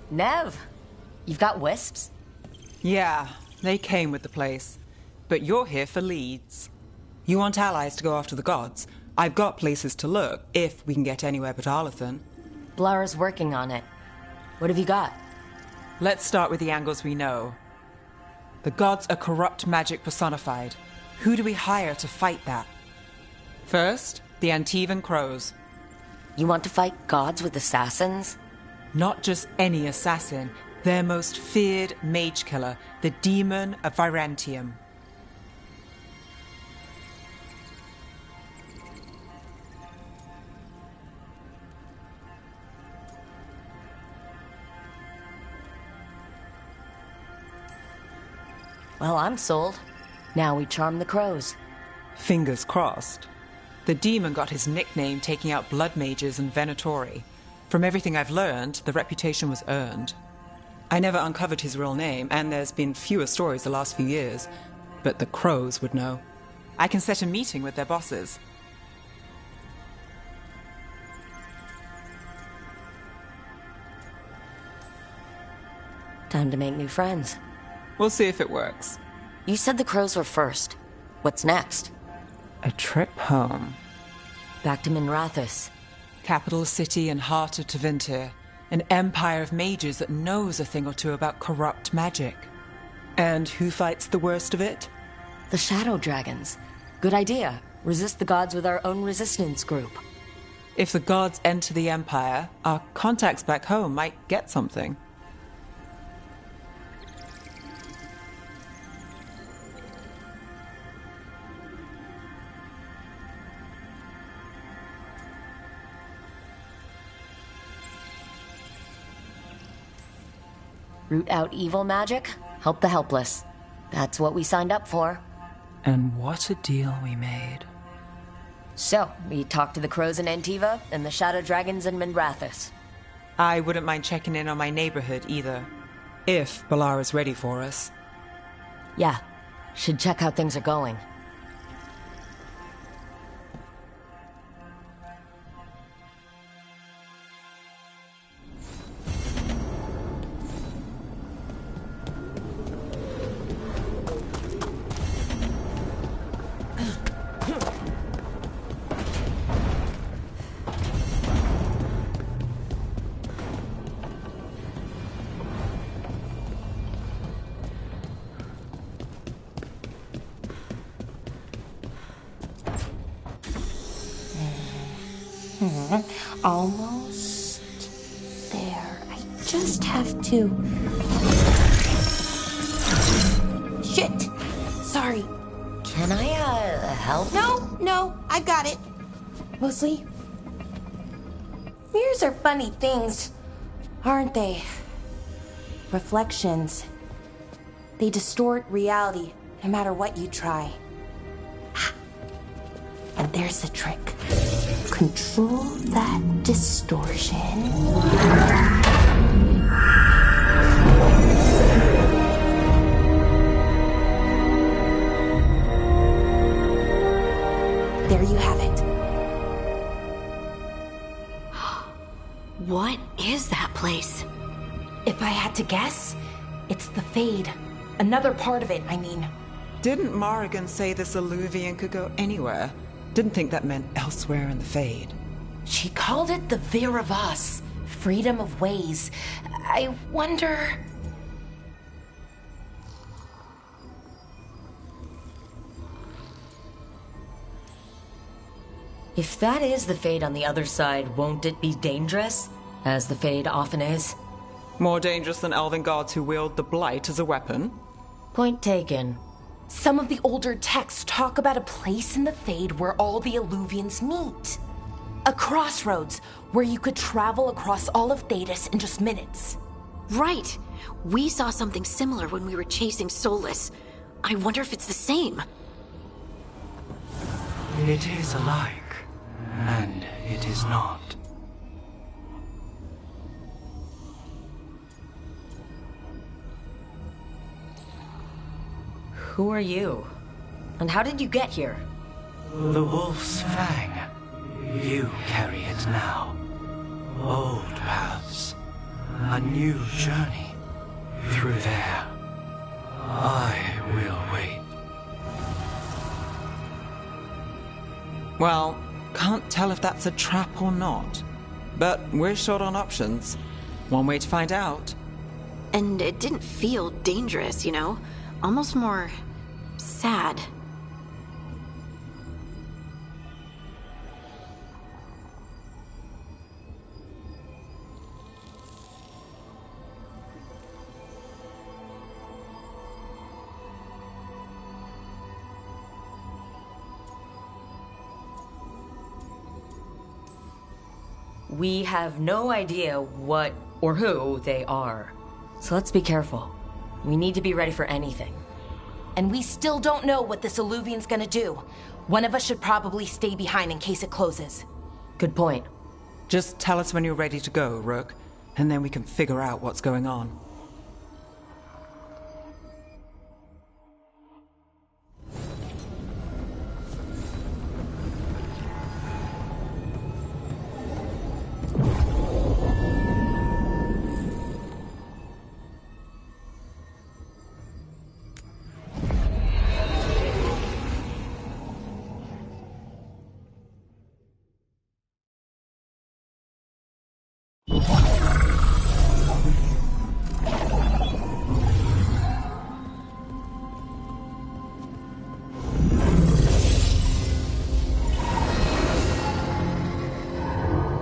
Nev, you've got wisps? Yeah, they came with the place. But you're here for leads. You want allies to go after the gods? I've got places to look, if we can get anywhere but Arlathan. Blara's working on it. What have you got? Let's start with the angles we know. The gods are corrupt magic personified. Who do we hire to fight that? First, the Antivan Crows. You want to fight gods with assassins? Not just any assassin, their most feared mage killer, the Demon of Virantium. Well, I'm sold. Now we charm the crows. Fingers crossed. The demon got his nickname taking out blood mages and Venatori. From everything I've learned, the reputation was earned. I never uncovered his real name, and there's been fewer stories the last few years. But the crows would know. I can set a meeting with their bosses. Time to make new friends. We'll see if it works. You said the crows were first. What's next? A trip home. Back to Minrathous. Capital city and heart of Tevinter. An empire of mages that knows a thing or two about corrupt magic. And who fights the worst of it? The Shadow Dragons. Good idea. Resist the gods with our own resistance group. If the gods enter the empire, our contacts back home might get something. Root out evil magic, help the helpless. That's what we signed up for. And what a deal we made. So, we talked to the crows in Antiva and the Shadow Dragons in Minrathous. I wouldn't mind checking in on my neighborhood either. If Balara's ready for us. Yeah, should check how things are going. Almost there. I just have to... Shit! Sorry. Can I, help? No, I got it. Mostly. Mirrors are funny things, aren't they? Reflections. They distort reality, no matter what you try. And there's the trick. Control that distortion. There you have it. What is that place? If I had to guess, it's the Fade. Another part of it, I mean. Didn't Morrigan say this Illuvian could go anywhere? Didn't think that meant elsewhere in the Fade. She called it the Vir of Us, freedom of ways. I wonder... If that is the Fade on the other side, won't it be dangerous? As the Fade often is. More dangerous than elven gods who wield the Blight as a weapon? Point taken. Some of the older texts talk about a place in the Fade where all the Illuvians meet. A crossroads where you could travel across all of Thedas in just minutes. Right. We saw something similar when we were chasing Solus. I wonder if it's the same. It is alike, and it is not. Who are you? And how did you get here? The Wolf's Fang. You carry it now. Old paths. A new journey. Through there. I will wait. Well, can't tell if that's a trap or not. But we're short on options. One way to find out. And it didn't feel dangerous, you know? Almost more sad. We have no idea what or who they are. So let's be careful. We need to be ready for anything. And we still don't know what this Illuvian's gonna do. One of us should probably stay behind in case it closes. Good point. Just tell us when you're ready to go, Rook, and then we can figure out what's going on.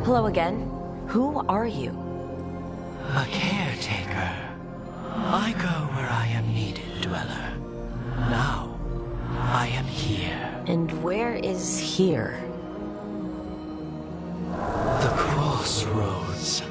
Hello again. Who are you? A caretaker. I go where I am needed, Dweller. Now, I am here. And where is here? The crossroads.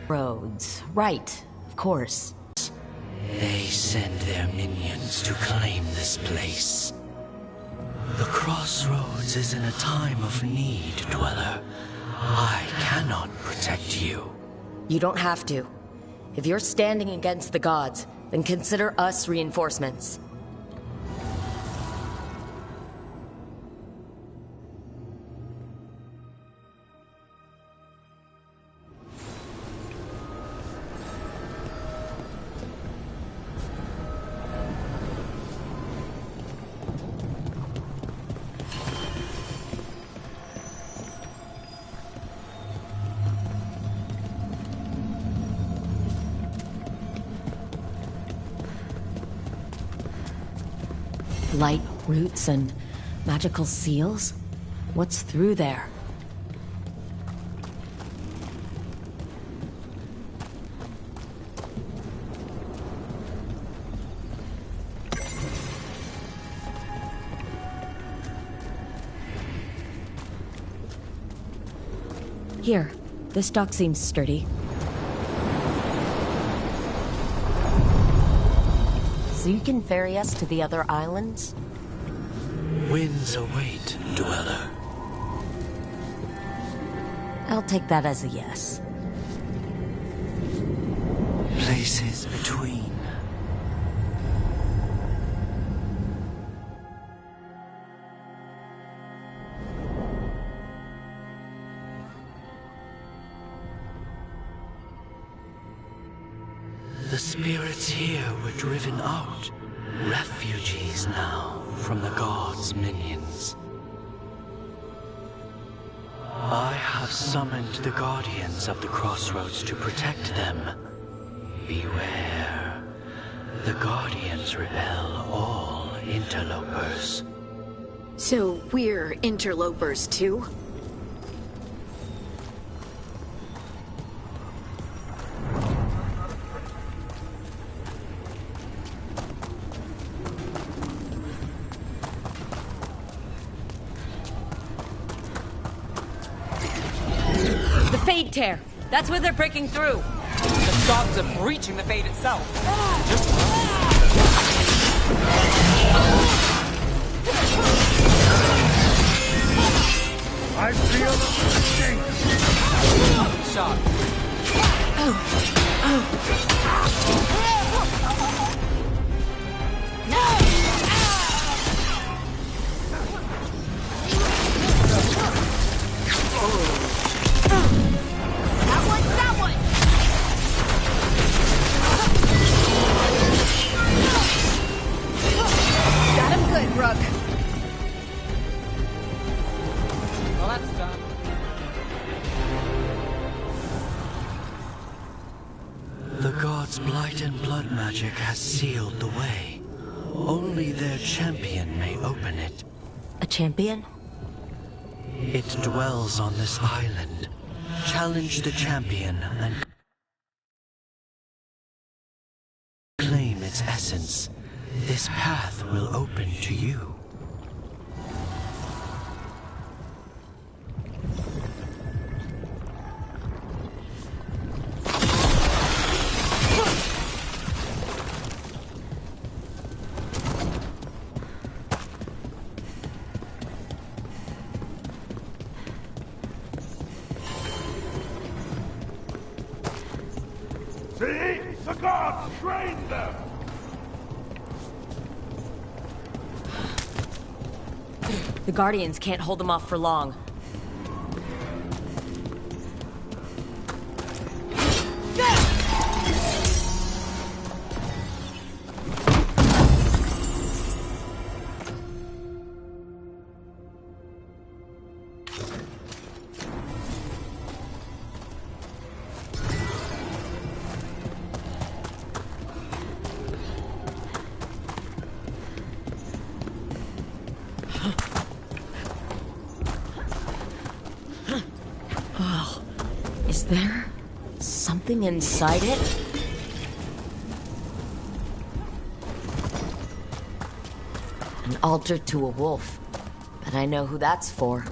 Roads. Right. Of course. They send their minions to claim this place. The crossroads is in a time of need, Dweller. I cannot protect you. You don't have to. If you're standing against the gods, then consider us reinforcements. Light roots and magical seals? What's through there? Here, this dock seems sturdy. So you can ferry us to the other islands? Winds await, Dweller. I'll take that as a yes. Places between. The spirits here were driven out. Refugees now from the gods' minions. I have summoned the guardians of the crossroads to protect them. Beware. The guardians repel all interlopers. So we're interlopers too? Fade tear. That's where they're breaking through. The gods are breaching the Fade itself. Just I feel the sting. shot. That one! Got him good, Rook. Well, that's done. The gods' blight and blood magic has sealed the way. Only their champion may open it. A champion? It dwells on this island. Challenge the champion and claim its essence. This path will open to you. See? The gods trained them! The Guardians can't hold them off for long. Is there something inside it? An altar to a wolf. But I know who that's for.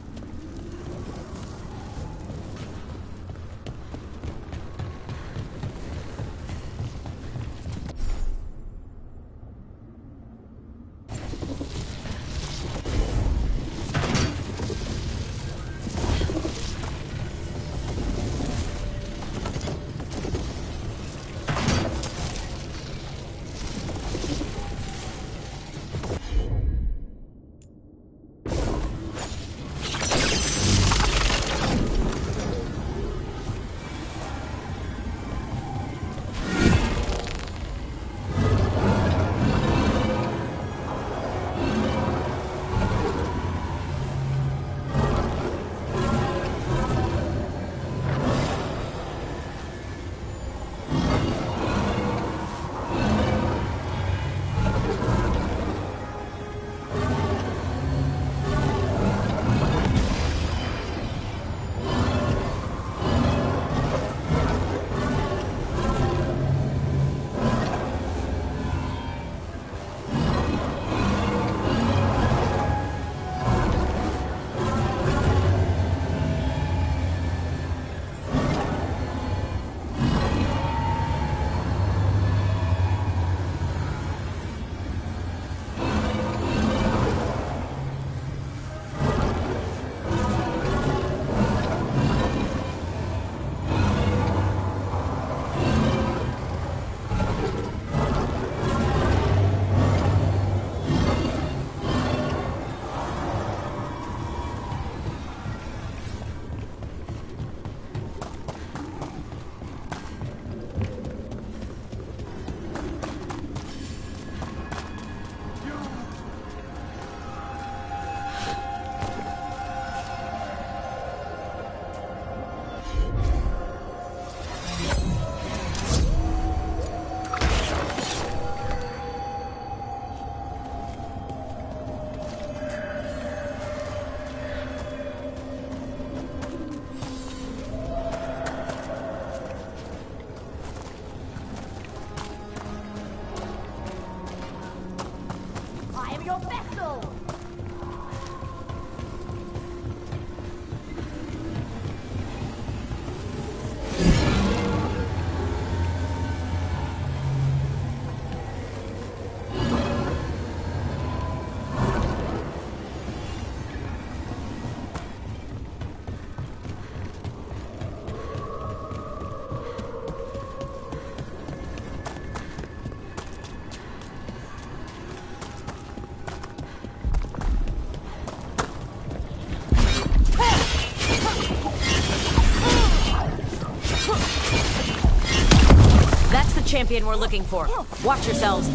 champion we're looking for. Watch yourselves.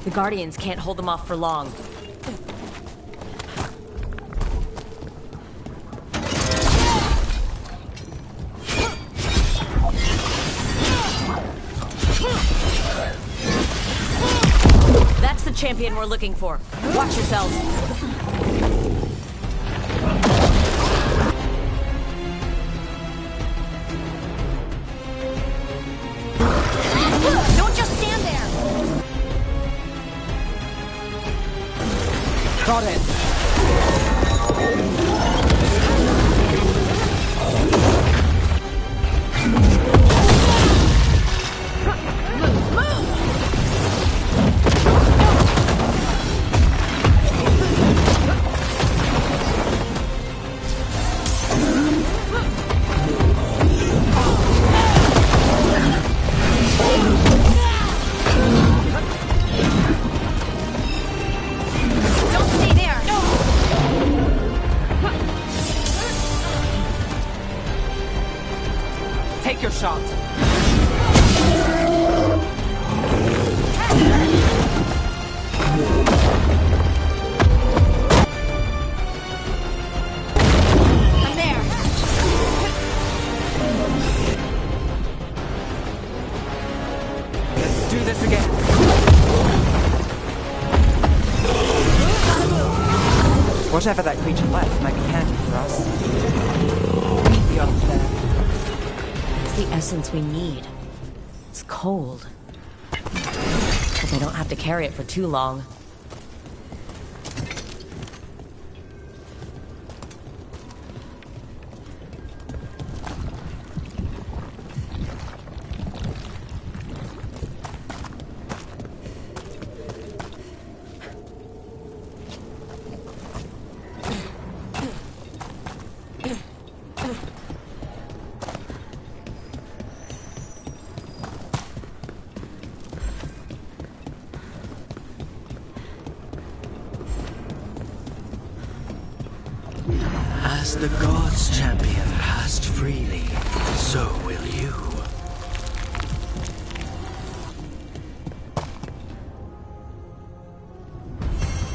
The Guardians can't hold them off for long. That's the champion we're looking for. Watch yourselves. Don't just stand there! Got it. Don't stay there! Take your shot. I'm there! Let's do this again. Whatever that creature left might be handy for us. The odds there. It's the essence we need. It's cold. But they don't have to carry it for too long. As the gods' champion passed freely, so will you.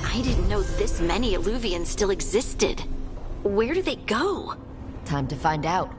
I didn't know this many Illuvians still existed. Where do they go? Time to find out.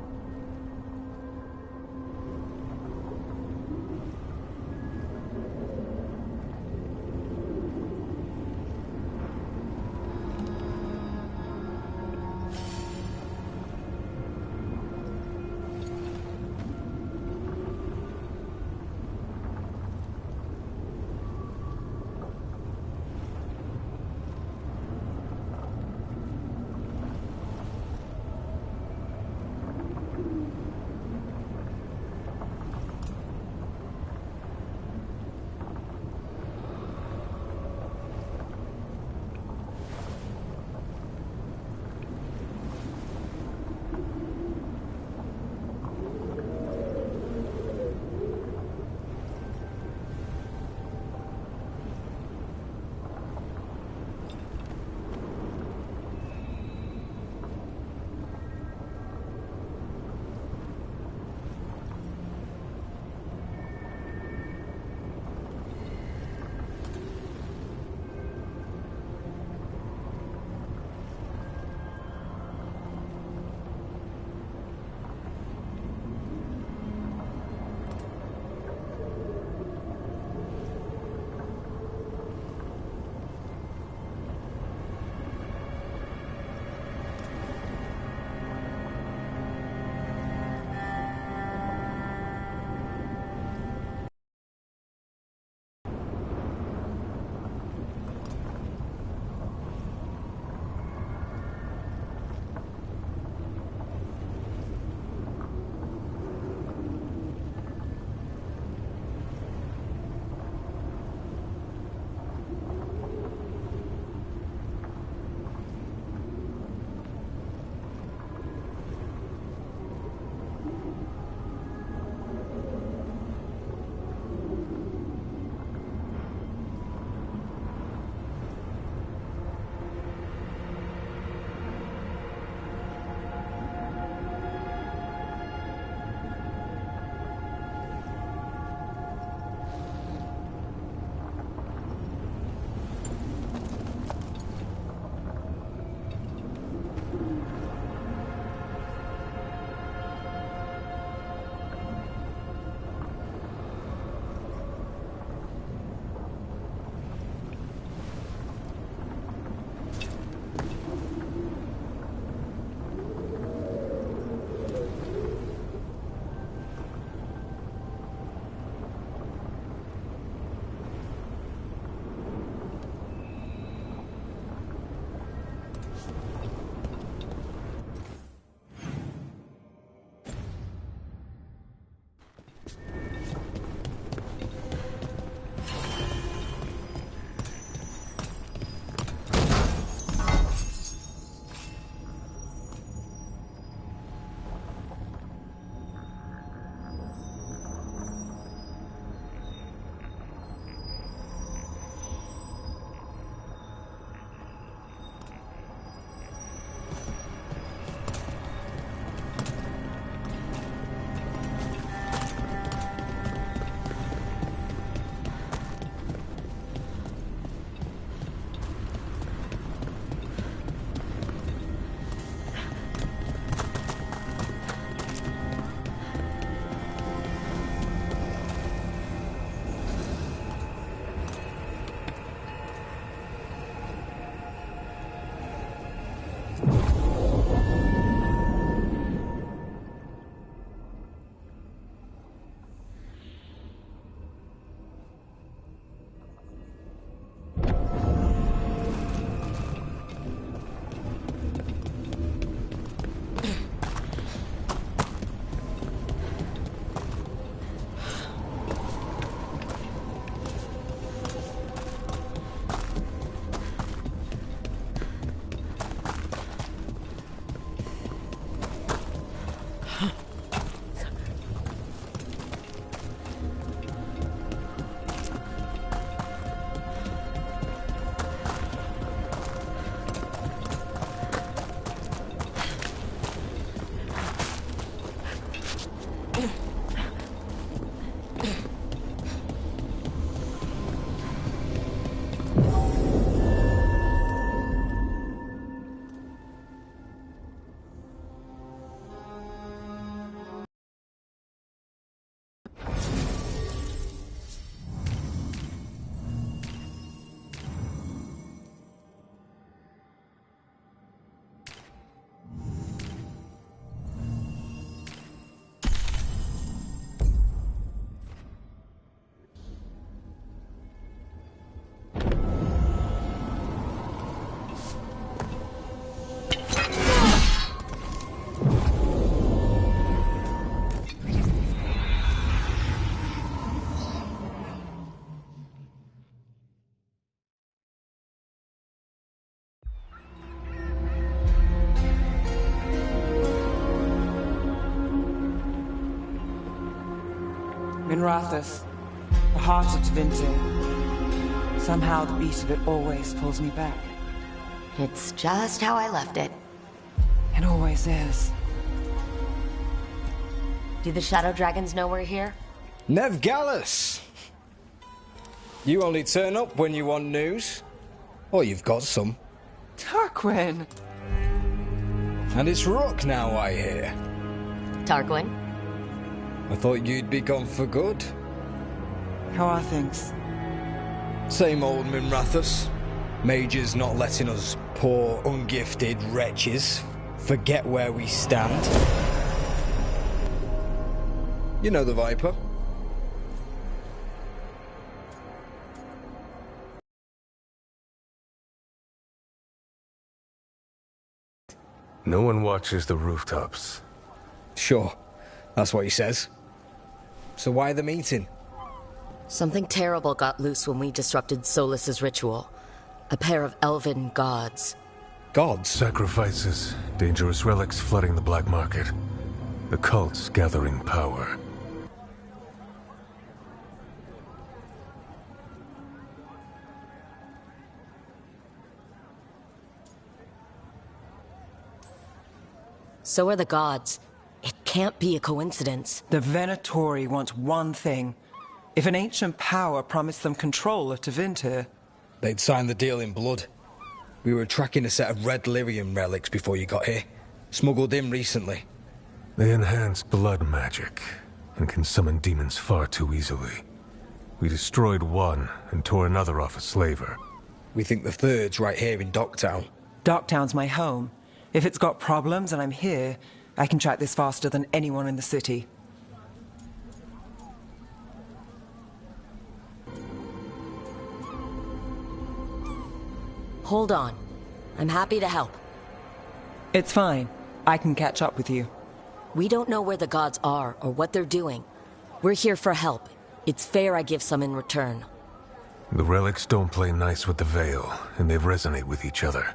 Minrathous, the heart of Tevinter. Somehow the beat of it always pulls me back. It's just how I left it. It always is. Do the Shadow Dragons know we're here? Nev Gallus! You only turn up when you want news. Or you've got some. Tarquin! And it's Rook now, I hear. Tarquin? I thought you'd be gone for good. How are things? Same old Minrathous. Mages not letting us poor, ungifted wretches forget where we stand. You know the Viper. No one watches the rooftops. Sure, that's what he says. So why the meeting? Something terrible got loose when we disrupted Solus's ritual. A pair of elven gods. Gods? Sacrifices, dangerous relics flooding the black market. The cults gathering power. So are the gods. It can't be a coincidence. The Venatori want one thing. If an ancient power promised them control of Tevinter, they'd sign the deal in blood. We were tracking a set of red lyrium relics before you got here. Smuggled in recently. They enhance blood magic and can summon demons far too easily. We destroyed one and tore another off a slaver. We think the third's right here in Docktown. Docktown's my home. If it's got problems and I'm here, I can track this faster than anyone in the city. Hold on. I'm happy to help. It's fine. I can catch up with you. We don't know where the gods are or what they're doing. We're here for help. It's fair I give some in return. The relics don't play nice with the Veil, and they resonate with each other.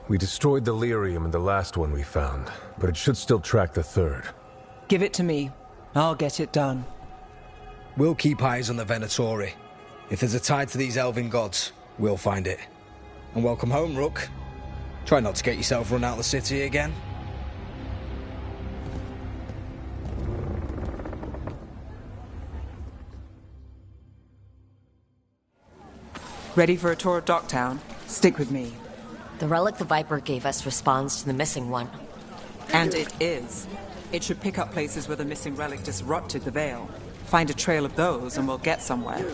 We destroyed the lyrium in the last one we found, but it should still track the third. Give it to me. I'll get it done. We'll keep eyes on the Venatori. If there's a tie to these elven gods, we'll find it. And welcome home, Rook. Try not to get yourself run out of the city again. Ready for a tour of Docktown? Stick with me. The relic the Viper gave us responds to the missing one. And it is. It should pick up places where the missing relic disrupted the Veil. Find a trail of those and we'll get somewhere.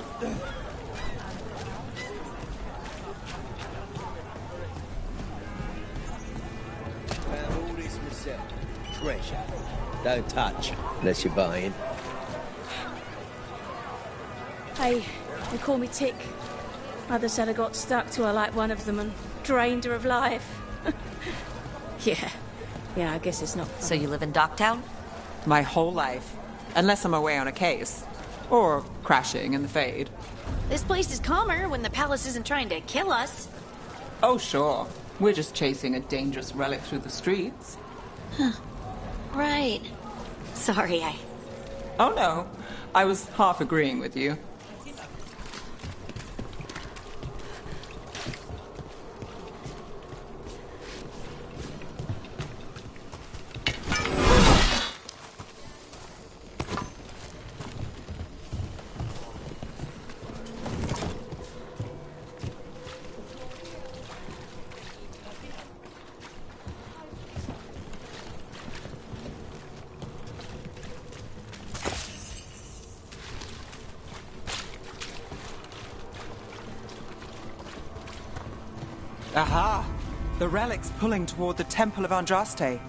Treasure. Don't touch, unless you're buying. Hey, they call me Tick. Mother said I got stuck to her like one of them and drained her of life. Yeah, I guess it's not fun. So you live in Docktown? My whole life. Unless I'm away on a case. Or crashing in the Fade. This place is calmer when the palace isn't trying to kill us. Oh, sure. We're just chasing a dangerous relic through the streets. Right. Sorry, Oh, no. I was half agreeing with you. Aha! The relic's pulling toward the Temple of Andraste.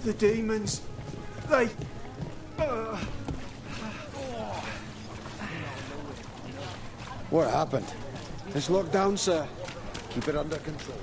The demons, they... What happened? It's locked down, sir. Keep it under control.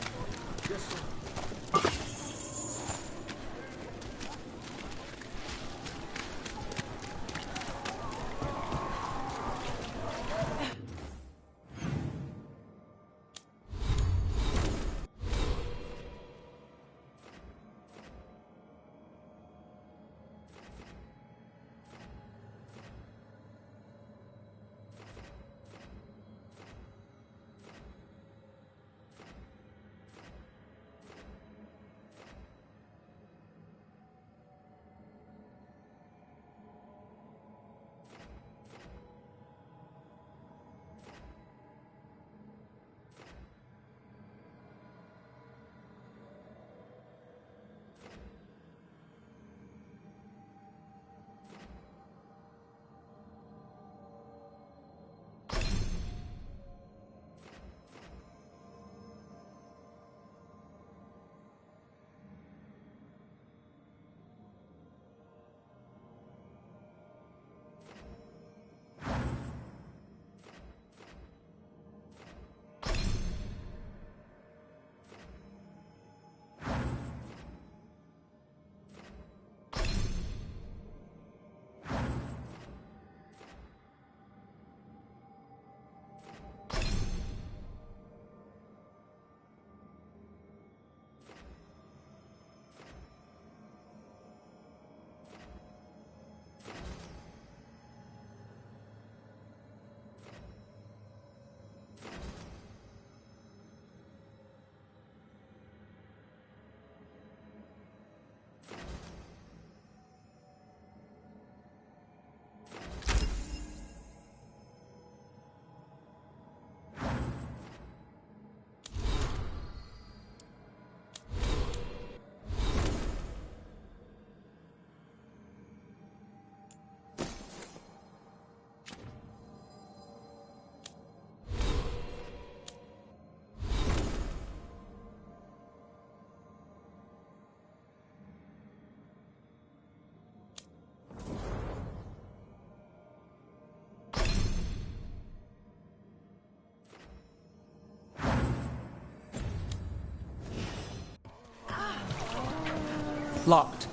Locked.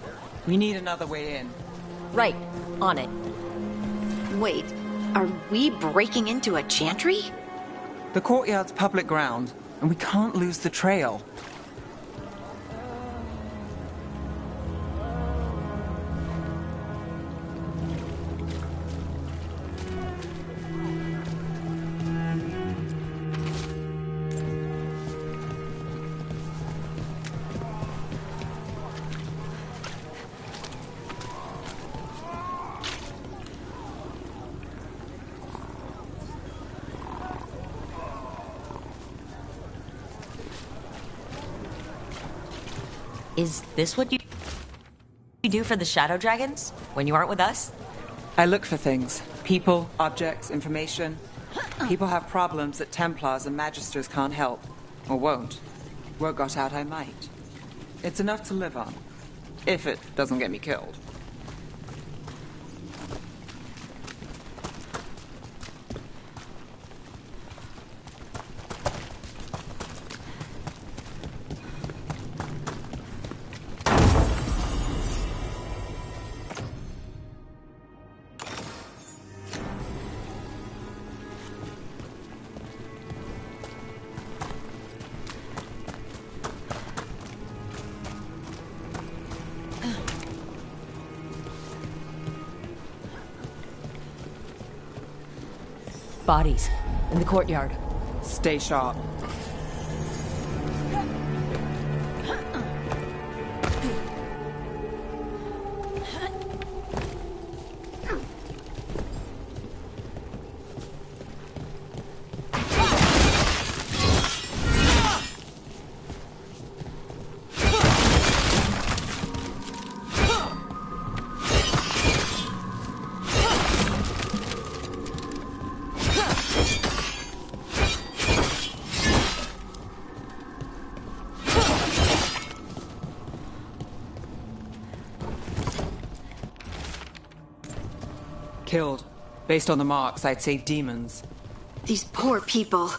We need another way in. Right. On it. Wait, are we breaking into a chantry? The courtyard's public ground, and we can't lose the trail. Is this what you do for the Shadow Dragons when you aren't with us? I look for things. People, objects, information. People have problems that Templars and Magisters can't help. Or won't. Word got out I might. It's enough to live on. If it doesn't get me killed. Bodies. In the courtyard. Stay sharp. Killed. Based on the marks, I'd say demons. These poor people.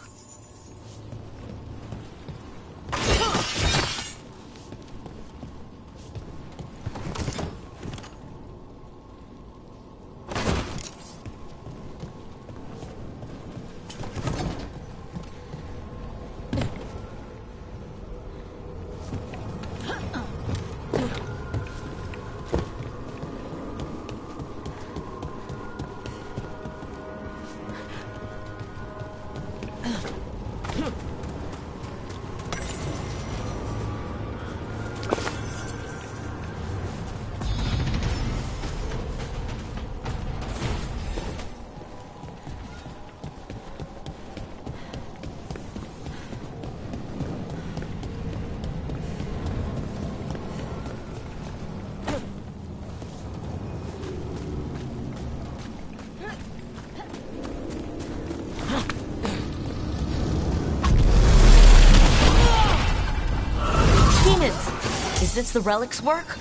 Is this the relic's work?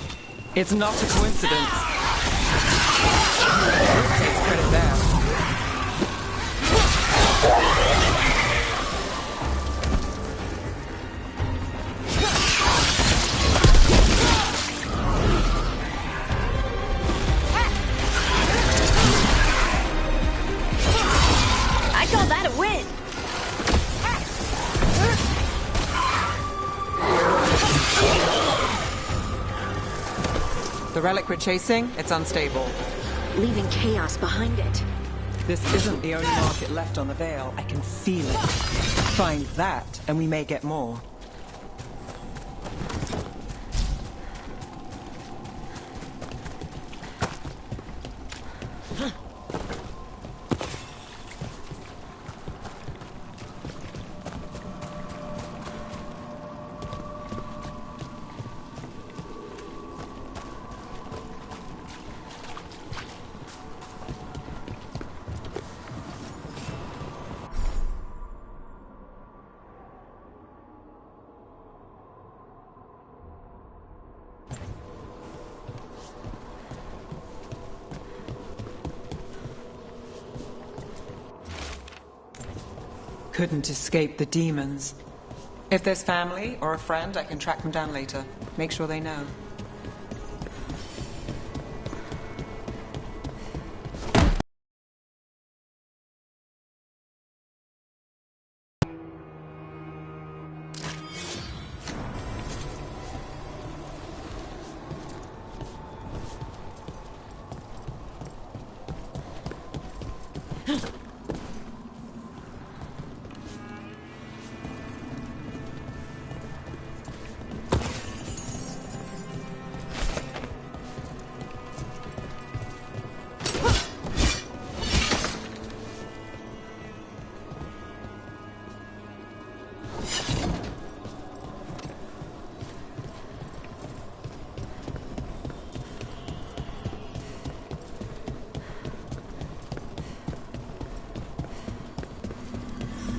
It's not a coincidence. Takes credit there. I call that a win. The relic we're chasing, it's unstable. Leaving chaos behind it. This isn't the only market left on the Veil. I can feel it. Find that, and we may get more. Couldn't escape the demons. If there's family or a friend, I can track them down later. Make sure they know.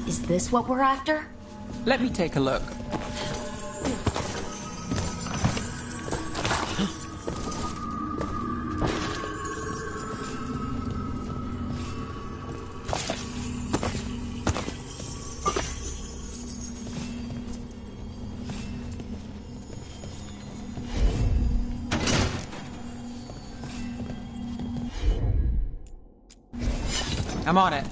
Is this what we're after? Let me take a look. I'm on it.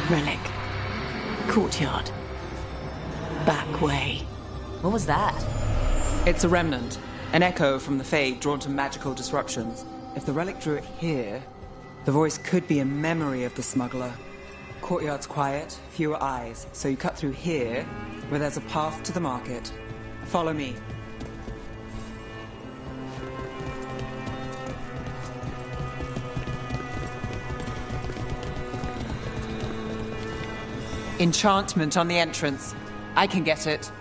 Relic. Courtyard. Back way. What was that? It's a remnant. An echo from the Fade drawn to magical disruptions. If the relic drew it here, the voice could be a memory of the smuggler. Courtyard's quiet, fewer eyes, so you cut through here, where there's a path to the market. Follow me. Enchantment on the entrance. I can get it.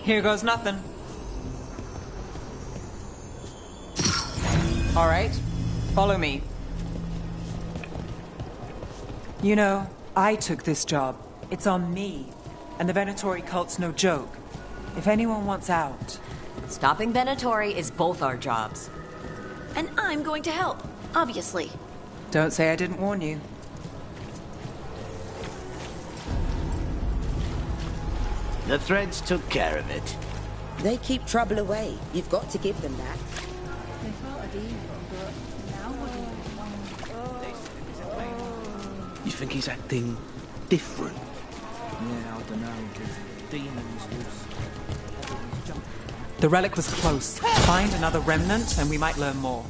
Here goes nothing. All right, follow me. You know, I took this job. It's on me. And the Venatori cult's no joke. If anyone wants out... Stopping Venatori is both our jobs. And I'm going to help, obviously. Don't say I didn't warn you. The threads took care of it. They keep trouble away. You've got to give them that. They fought a demon, but now what? You think he's acting different? Yeah, I don't know. Demons loose. The relic was close. Find another remnant and we might learn more.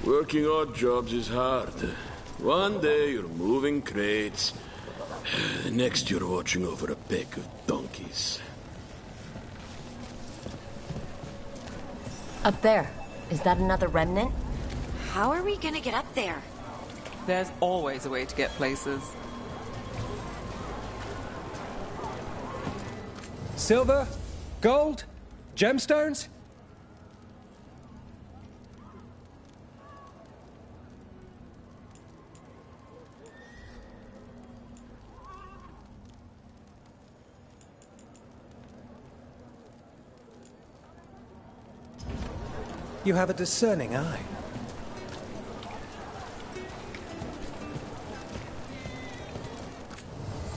Working odd jobs is hard. One day you're moving crates, the next you're watching over a pack of donkeys. Up there. Is that another remnant? How are we gonna get up there? There's always a way to get places. Silver? Gold? Gemstones? You have a discerning eye.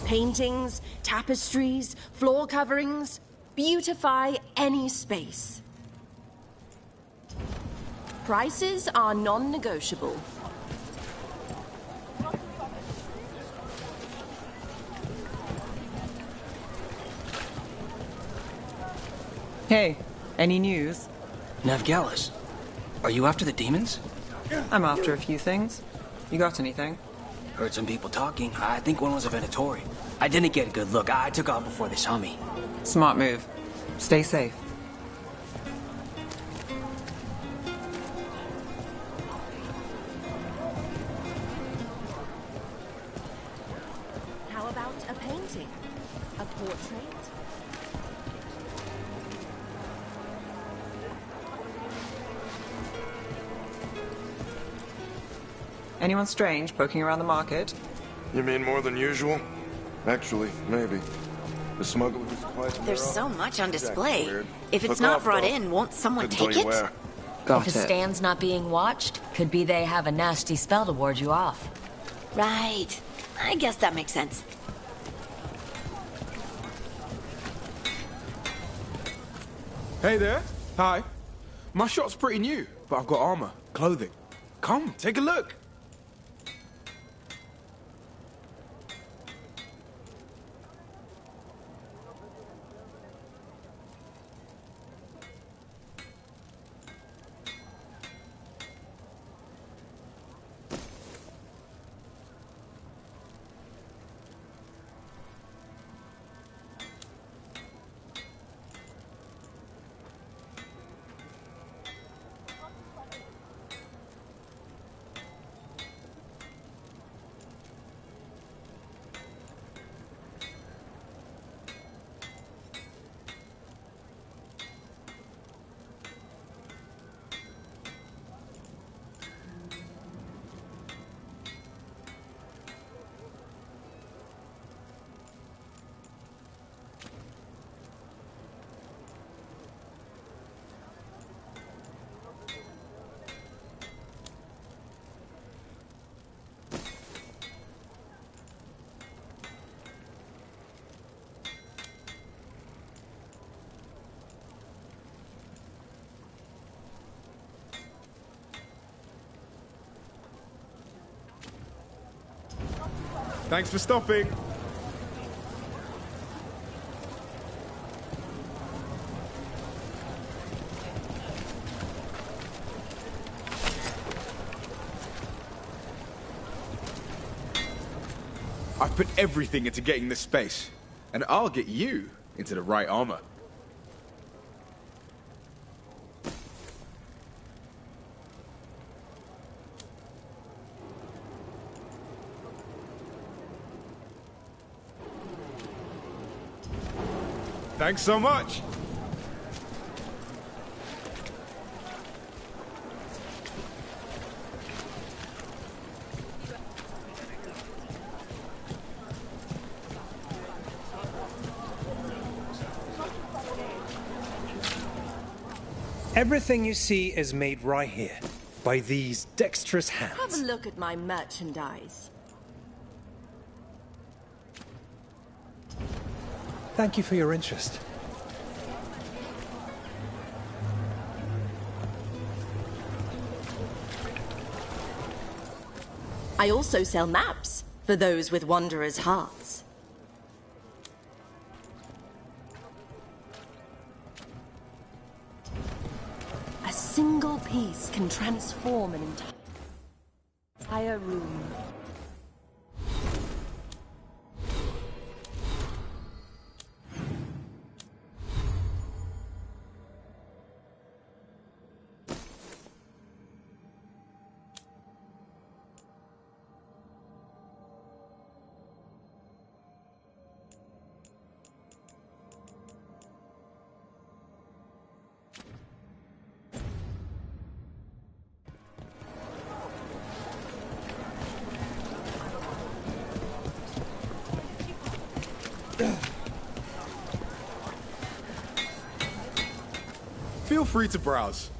Paintings, tapestries, floor coverings. Beautify any space. Prices are non-negotiable. Hey, any news? Navgalis, are you after the demons? I'm after a few things. You got anything? Heard some people talking. I think one was a Venatori. I didn't get a good look. I took off before they saw me. Smart move. Stay safe. How about a painting? A portrait? Anyone strange poking around the market? You mean more than usual? Actually, maybe. The smuggler was quite... There's so much on display. If it's not brought in, won't someone take it? If a stand's not being watched, could be they have a nasty spell to ward you off. Right. I guess that makes sense. Hey there. Hi. My shop's pretty new, but I've got armor, clothing. Come, take a look. Thanks for stopping. I've put everything into getting this space, and I'll get you into the right armor. Thanks so much. Everything you see is made right here, by these dexterous hands. Have a look at my merchandise. Thank you for your interest. I also sell maps for those with wanderers' hearts. A single piece can transform an entire room. Feel free to browse.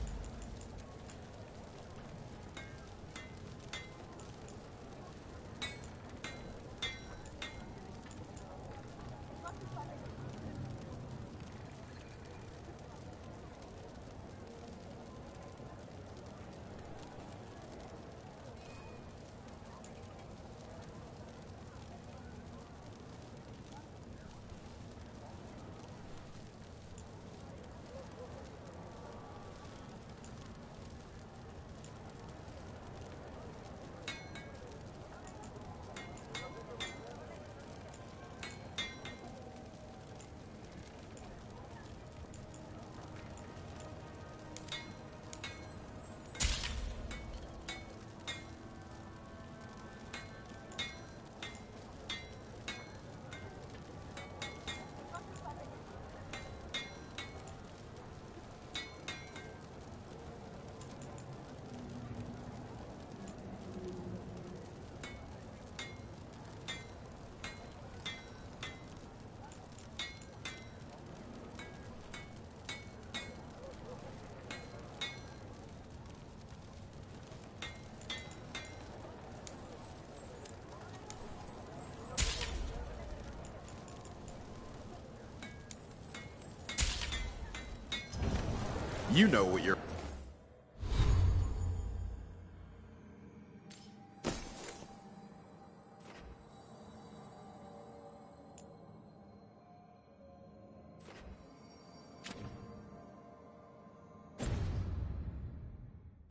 You know what you're...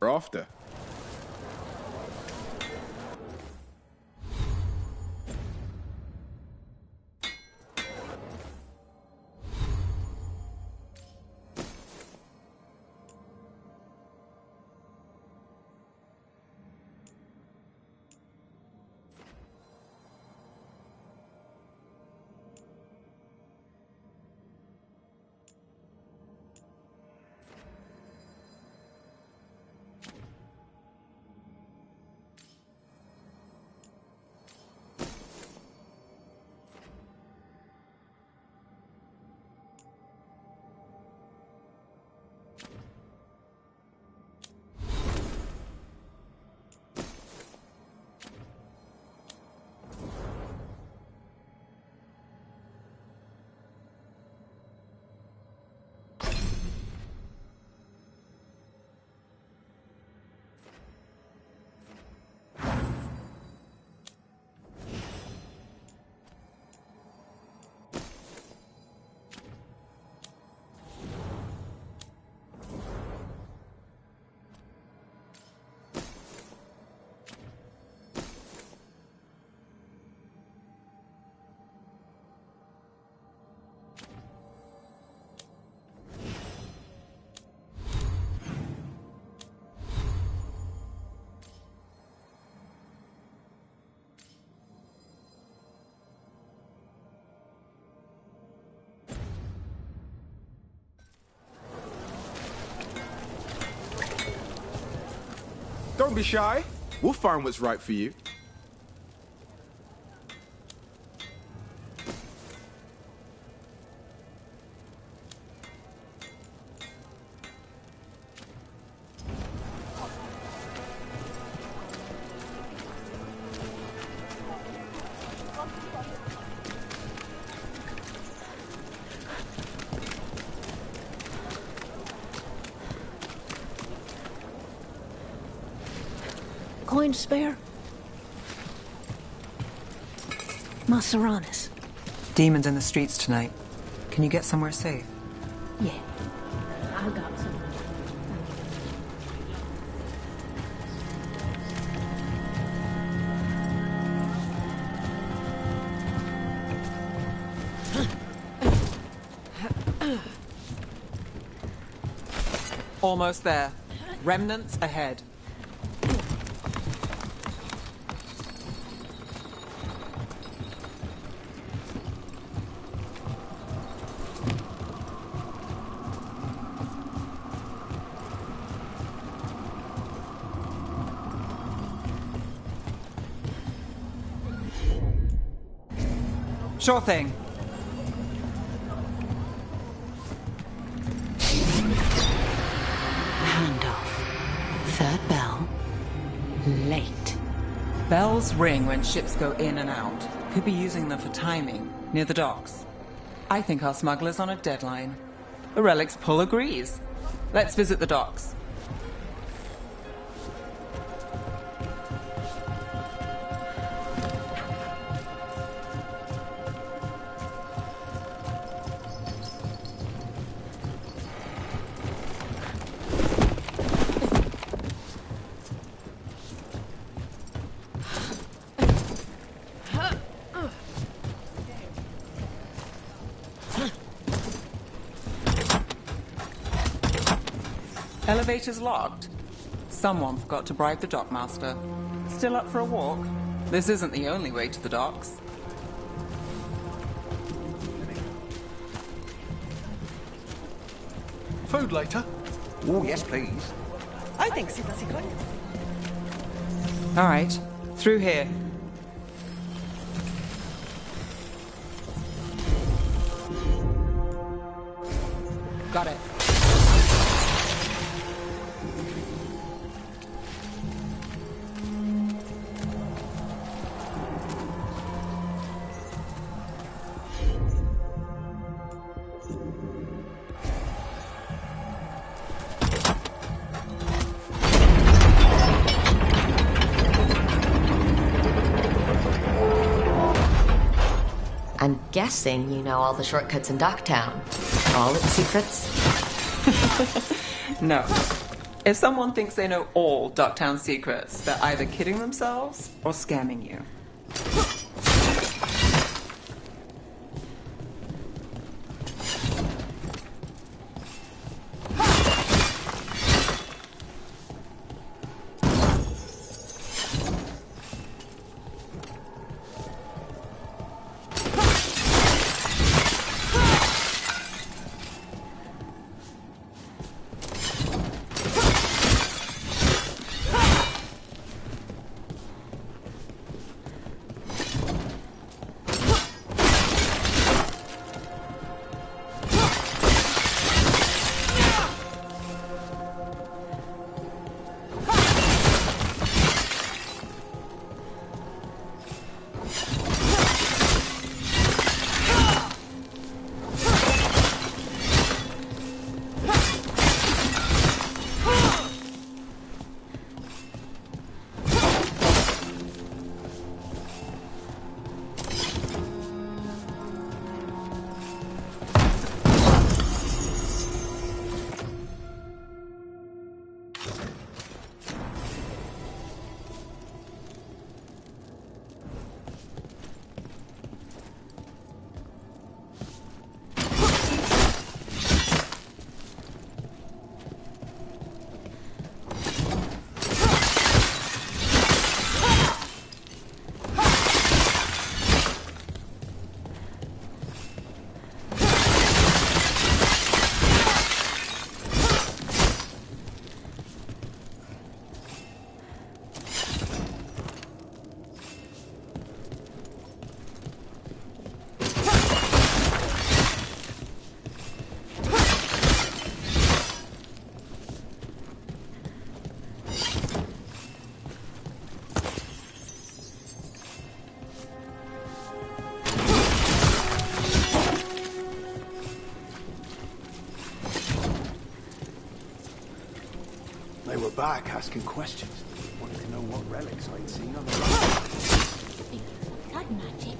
after. Don't be shy. We'll find what's right for you. Coin to spare? Maseranis. Demons in the streets tonight. Can you get somewhere safe? Yeah. I got some. Almost there. Remnants ahead. Sure thing. Handoff. Third bell. Late. Bells ring when ships go in and out. Could be using them for timing, near the docks. I think our smuggler's on a deadline. The Relic's pull agrees. Let's visit the docks. Elevator's locked. Someone forgot to bribe the dockmaster. Still up for a walk? This isn't the only way to the docks. Food later? Oh, yes, please. I think so. All right, through here. Got it. I'm guessing you know all the shortcuts in Docktown. All its secrets? No. If someone thinks they know all Docktown secrets, they're either kidding themselves or scamming you. They were back asking questions. Wanted to know what relics I'd seen on the Blood magic?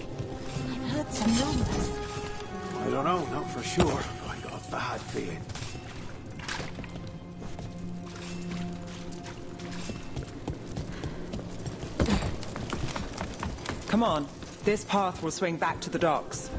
I've heard some rumors. I don't know, not for sure. I got a bad feeling. Come on. This path will swing back to the docks.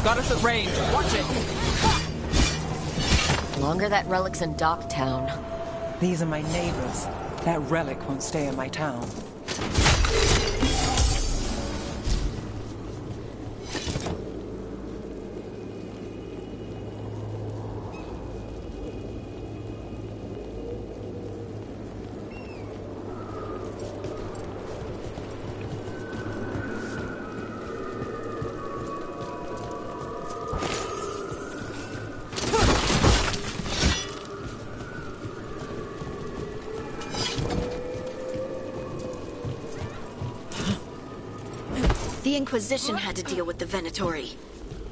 Got us at range. Watch it. Longer that relic's in Docktown. These are my neighbors. That relic won't stay in my town. The Inquisition had to deal with the Venatori.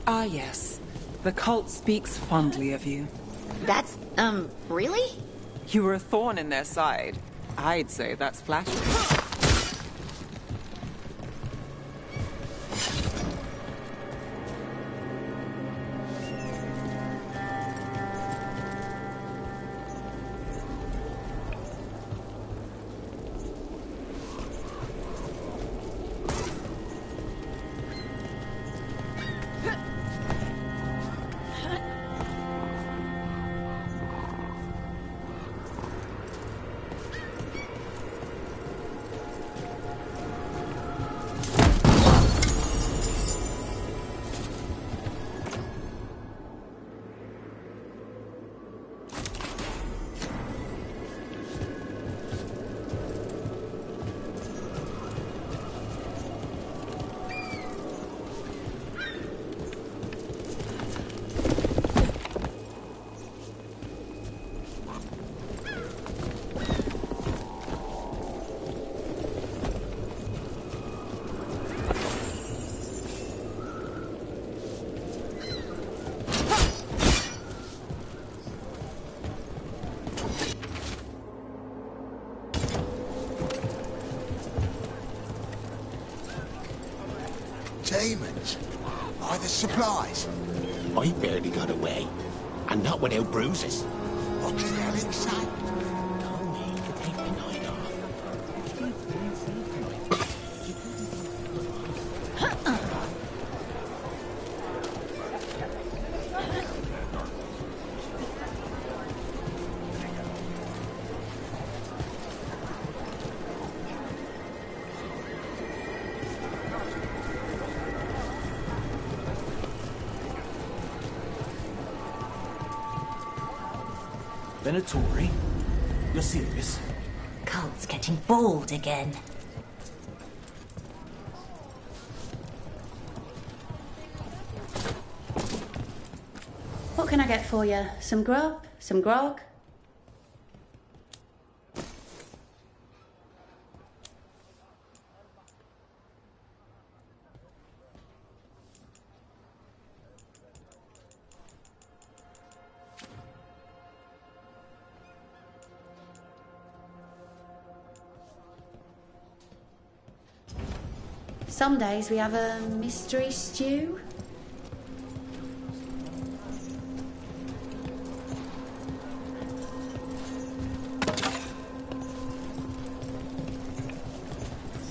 Ah, yes. The cult speaks fondly of you. That's, really? You were a thorn in their side. I'd say that's flattering. demons? By the supplies? I barely got away. And not without bruises. What did Alex say? Tony could take the night off. Venatori? You're serious? Cult's getting bold again. What can I get for you? Some grub? Some grog? Some days we have a mystery stew.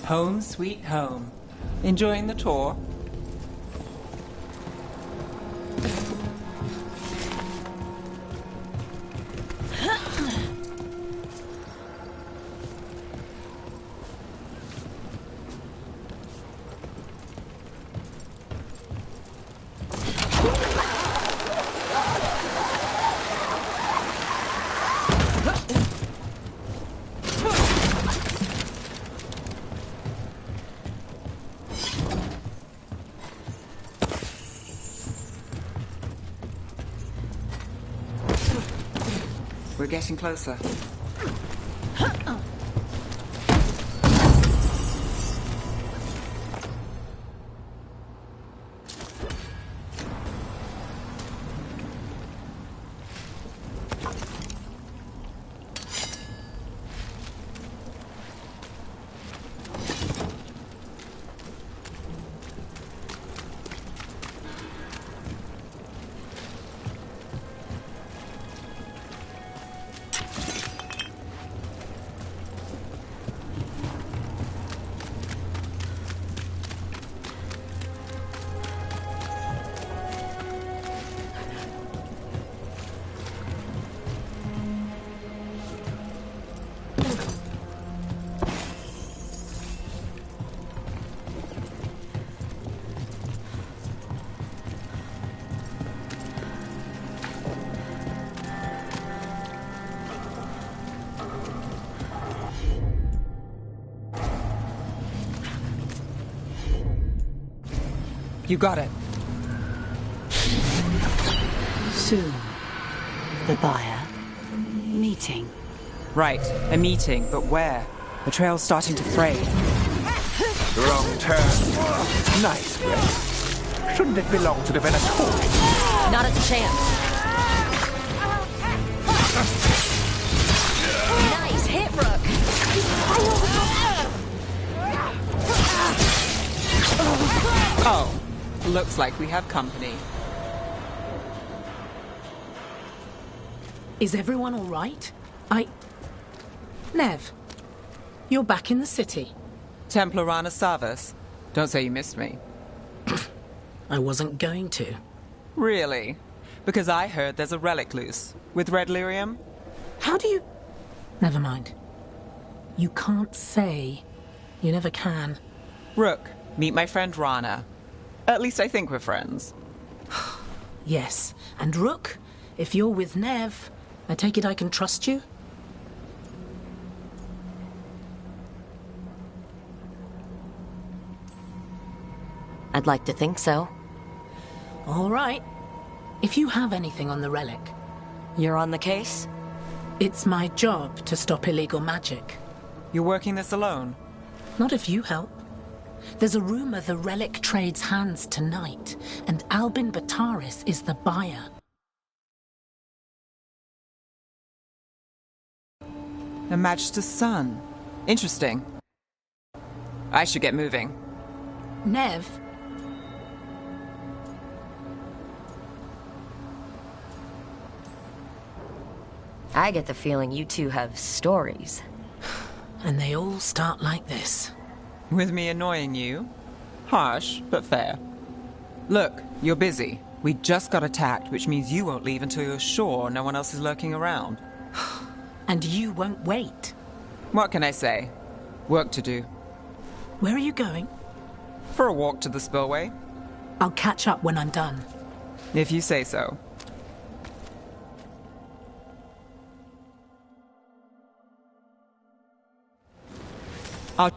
Home sweet home. Enjoying the tour? We're getting closer. You got it. Soon. The buyer. Meeting. Right, a meeting, but where? The trail's starting to fray. Wrong turn. Nice, Rex. Shouldn't it belong to the Venatori? Not a chance. Nice hit, Rook. Oh, looks like we have company. Is everyone all right? Nev, you're back in the city. Templar Rana Savas. Don't say you missed me. I wasn't going to. Really? Because I heard there's a relic loose. With red lyrium? How do you... Never mind. You can't say. You never can. Rook, meet my friend Rana. At least I think we're friends. Yes. And Rook, if you're with Nev, I take it I can trust you? I'd like to think so. All right. If you have anything on the relic... You're on the case? It's my job to stop illegal magic. You're working this alone? Not if you help. There's a rumor the relic trades hands tonight, and Albin Bataris is the buyer. A Magister's son. Interesting. I should get moving. Nev, I get the feeling you two have stories. And they all start like this. With me annoying you? Harsh, but fair. Look, you're busy. We just got attacked, which means you won't leave until you're sure no one else is lurking around. And you won't wait. What can I say? Work to do. Where are you going? For a walk to the spillway. I'll catch up when I'm done. If you say so. I'll...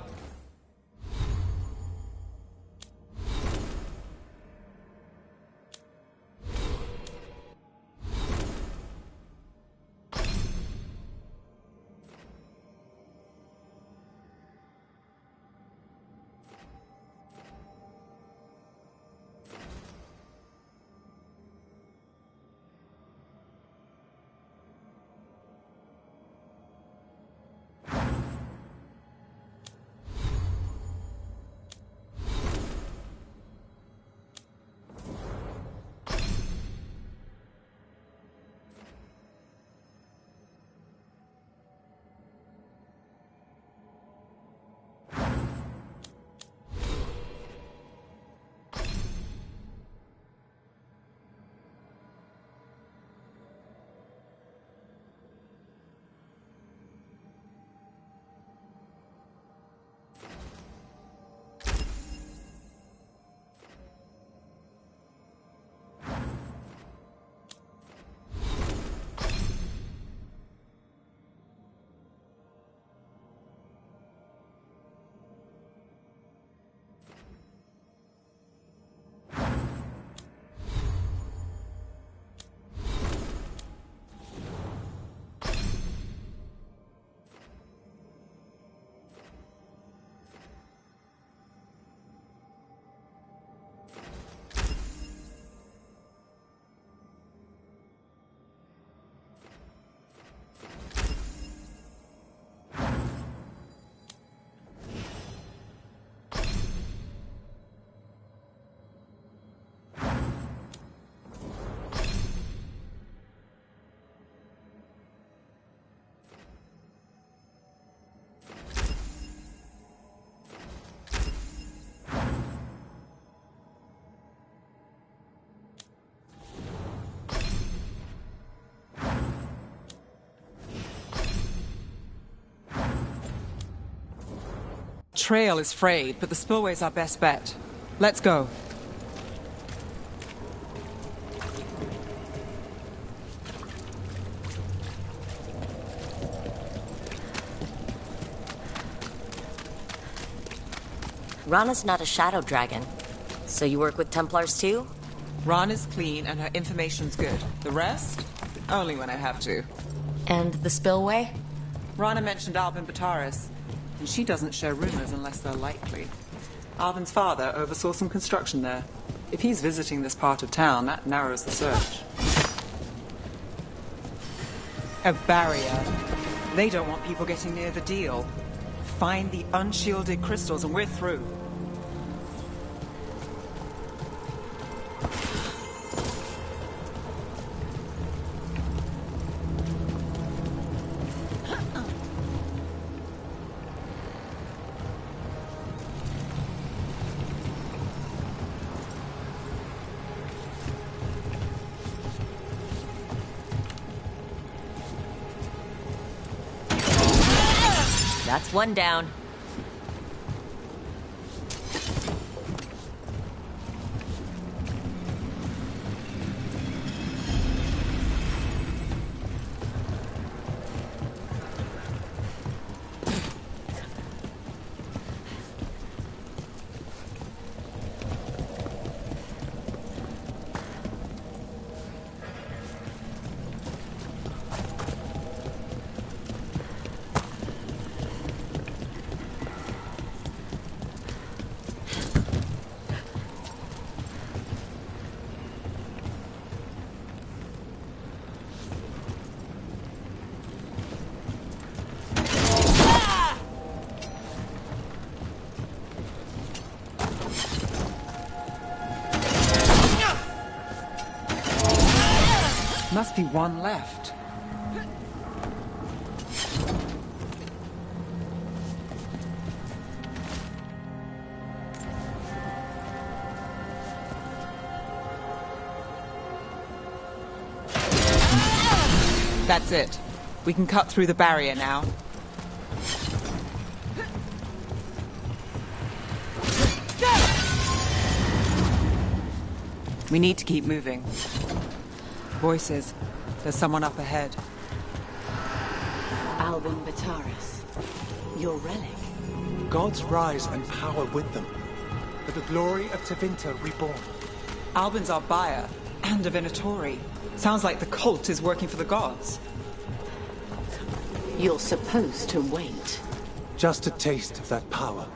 Trail is frayed, but the spillway's our best bet. Let's go. Rana's not a shadow dragon. So you work with Templars too? Rana's clean and her information's good. The rest? Only when I have to. And the spillway? Rana mentioned Albin Bataris, and she doesn't share rumors unless they're likely. Albin's father oversaw some construction there. If he's visiting this part of town, that narrows the search. A barrier. They don't want people getting near the deal. Find the unshielded crystals and we're through. That's one down. Must be one left. That's it. We can cut through the barrier now. We need to keep moving. Voices. There's someone up ahead. Albin Bataris. Your relic. Gods rise and power with them. For the glory of Tevinter reborn. Albin's our buyer, and a Venatori. Sounds like the cult is working for the gods. You're supposed to wait. Just a taste of that power.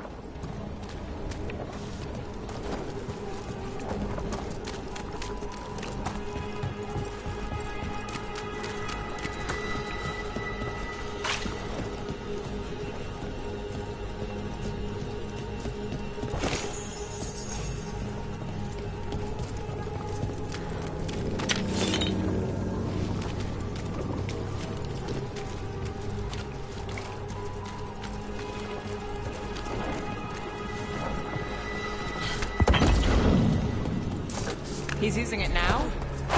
He's using it now?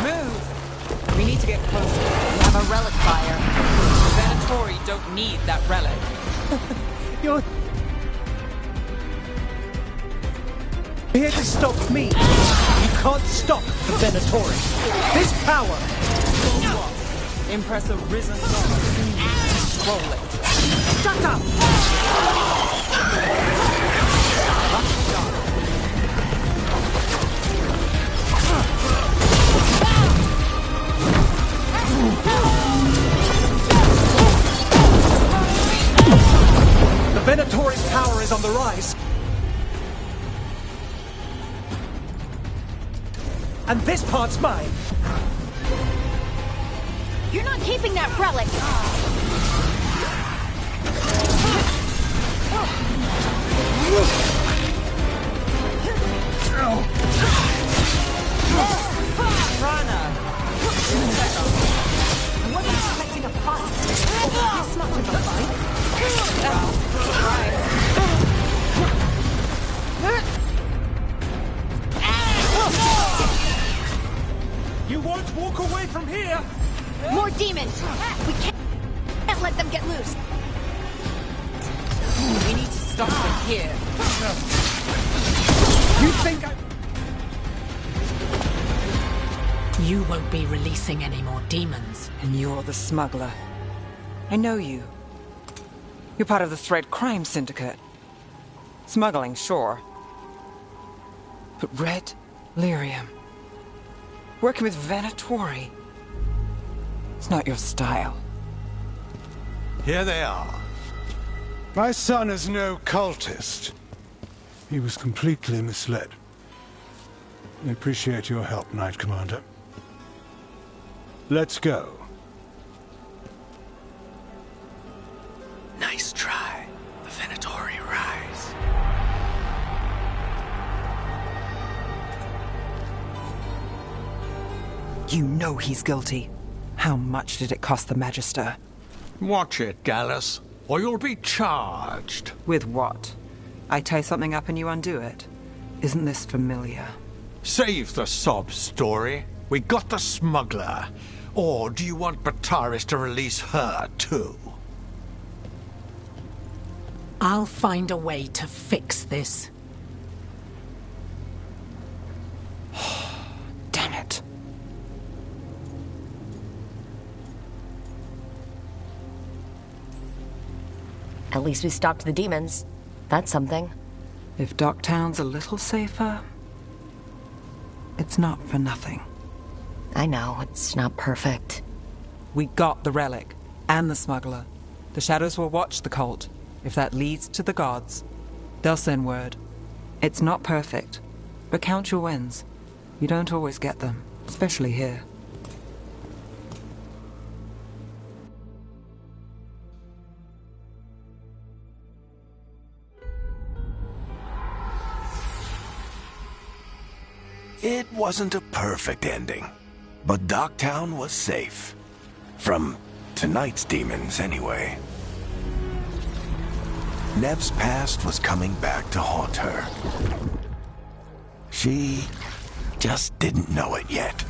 Move! We need to get closer. We have a relic fire. The Venatori don't need that relic. You're here to stop me. You can't stop the Venatori. This power! Impress a risen god. Roll it. Shut up! The Venatori's power is on the rise. And this part's mine. You're not keeping that relic! Rana! I wasn't expecting a fight. This much of a fight? You won't walk away from here! More demons! We can't let them get loose! We need to stop them here. You think I... You won't be releasing any more demons. And you're the smuggler. I know you. You're part of the Thread Crime Syndicate. Smuggling, sure. But Red Lyrium. Working with Venatori. It's not your style. Here they are. My son is no cultist. He was completely misled. I appreciate your help, Knight Commander. Let's go. Nice try. The Venatori rise. You know he's guilty. How much did it cost the Magister? Watch it, Gallus, or you'll be charged. With what? I tie something up and you undo it. Isn't this familiar? Save the sob story. We got the smuggler. Or do you want Bataris to release her, too? I'll find a way to fix this. Damn it. At least we stopped the demons. That's something. If Docktown's a little safer, it's not for nothing. I know, it's not perfect. We got the relic, and the smuggler. The Shadows will watch the cult. If that leads to the gods, they'll send word. It's not perfect, but count your wins. You don't always get them, especially here. It wasn't a perfect ending, but Docktown was safe. From tonight's demons, anyway. Nev's past was coming back to haunt her. She just didn't know it yet.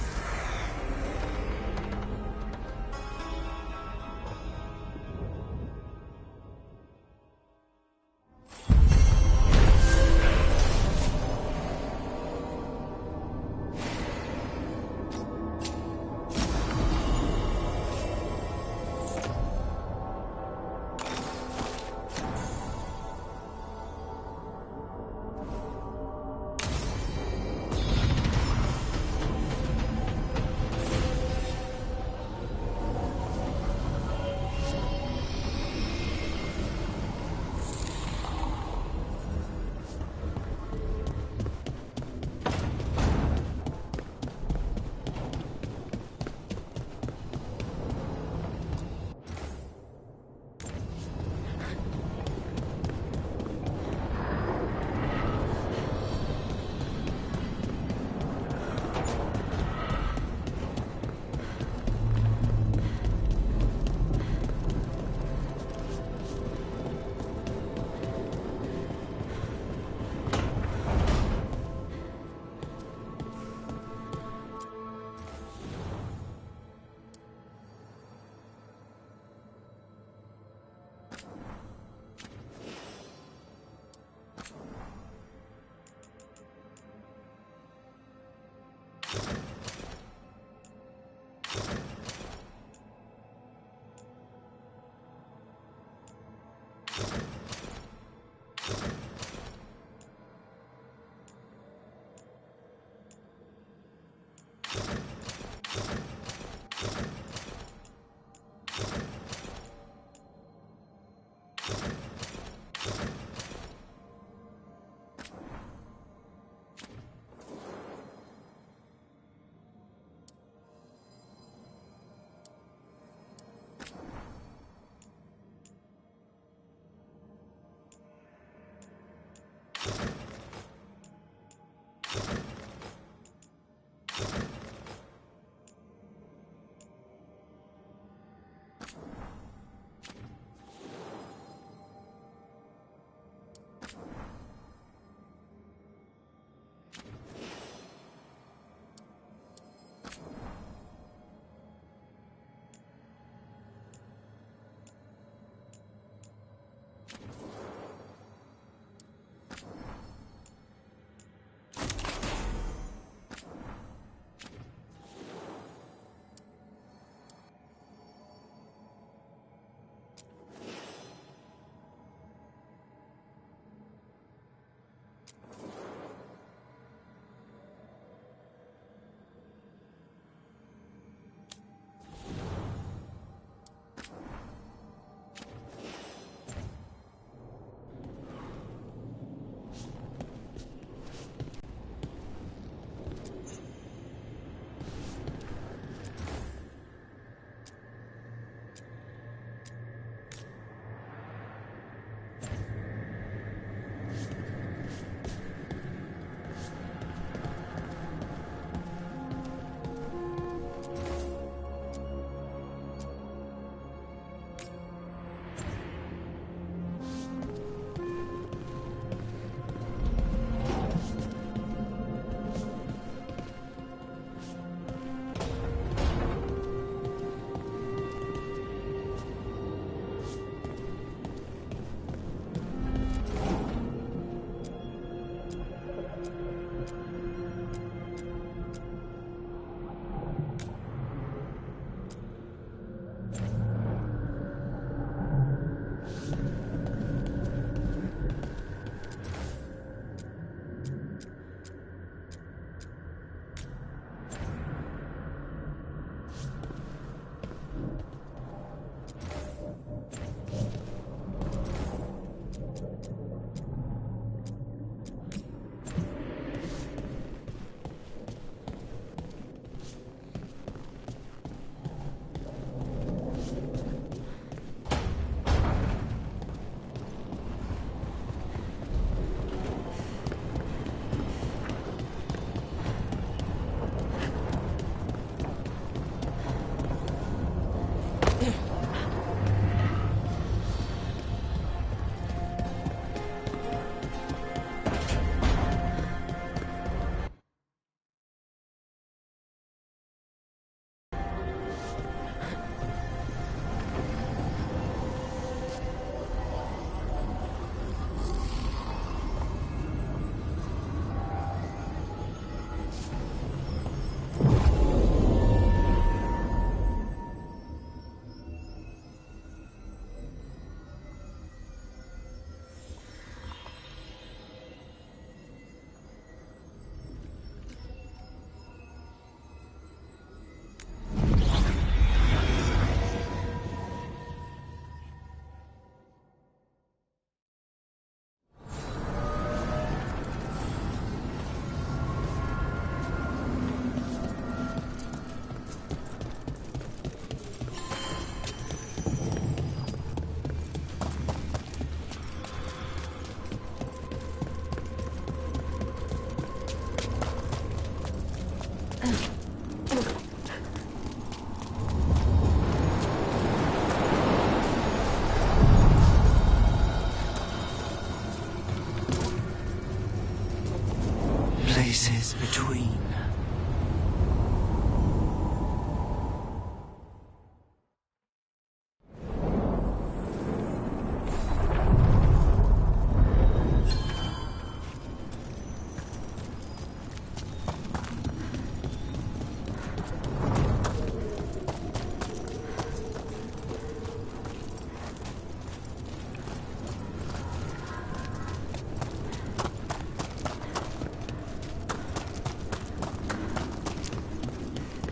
spaces between.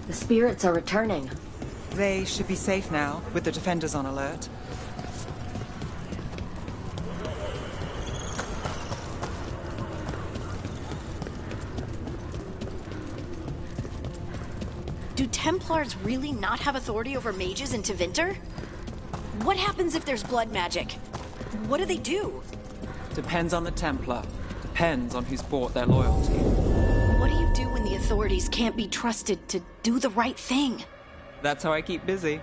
The spirits are returning. They should be safe now, with the defenders on alert. Do Templars really not have authority over mages in Tevinter? What happens if there's blood magic? What do they do? Depends on the Templar. Depends on who's bought their loyalty. What do you do when the authorities can't be trusted to do the right thing? That's how I keep busy.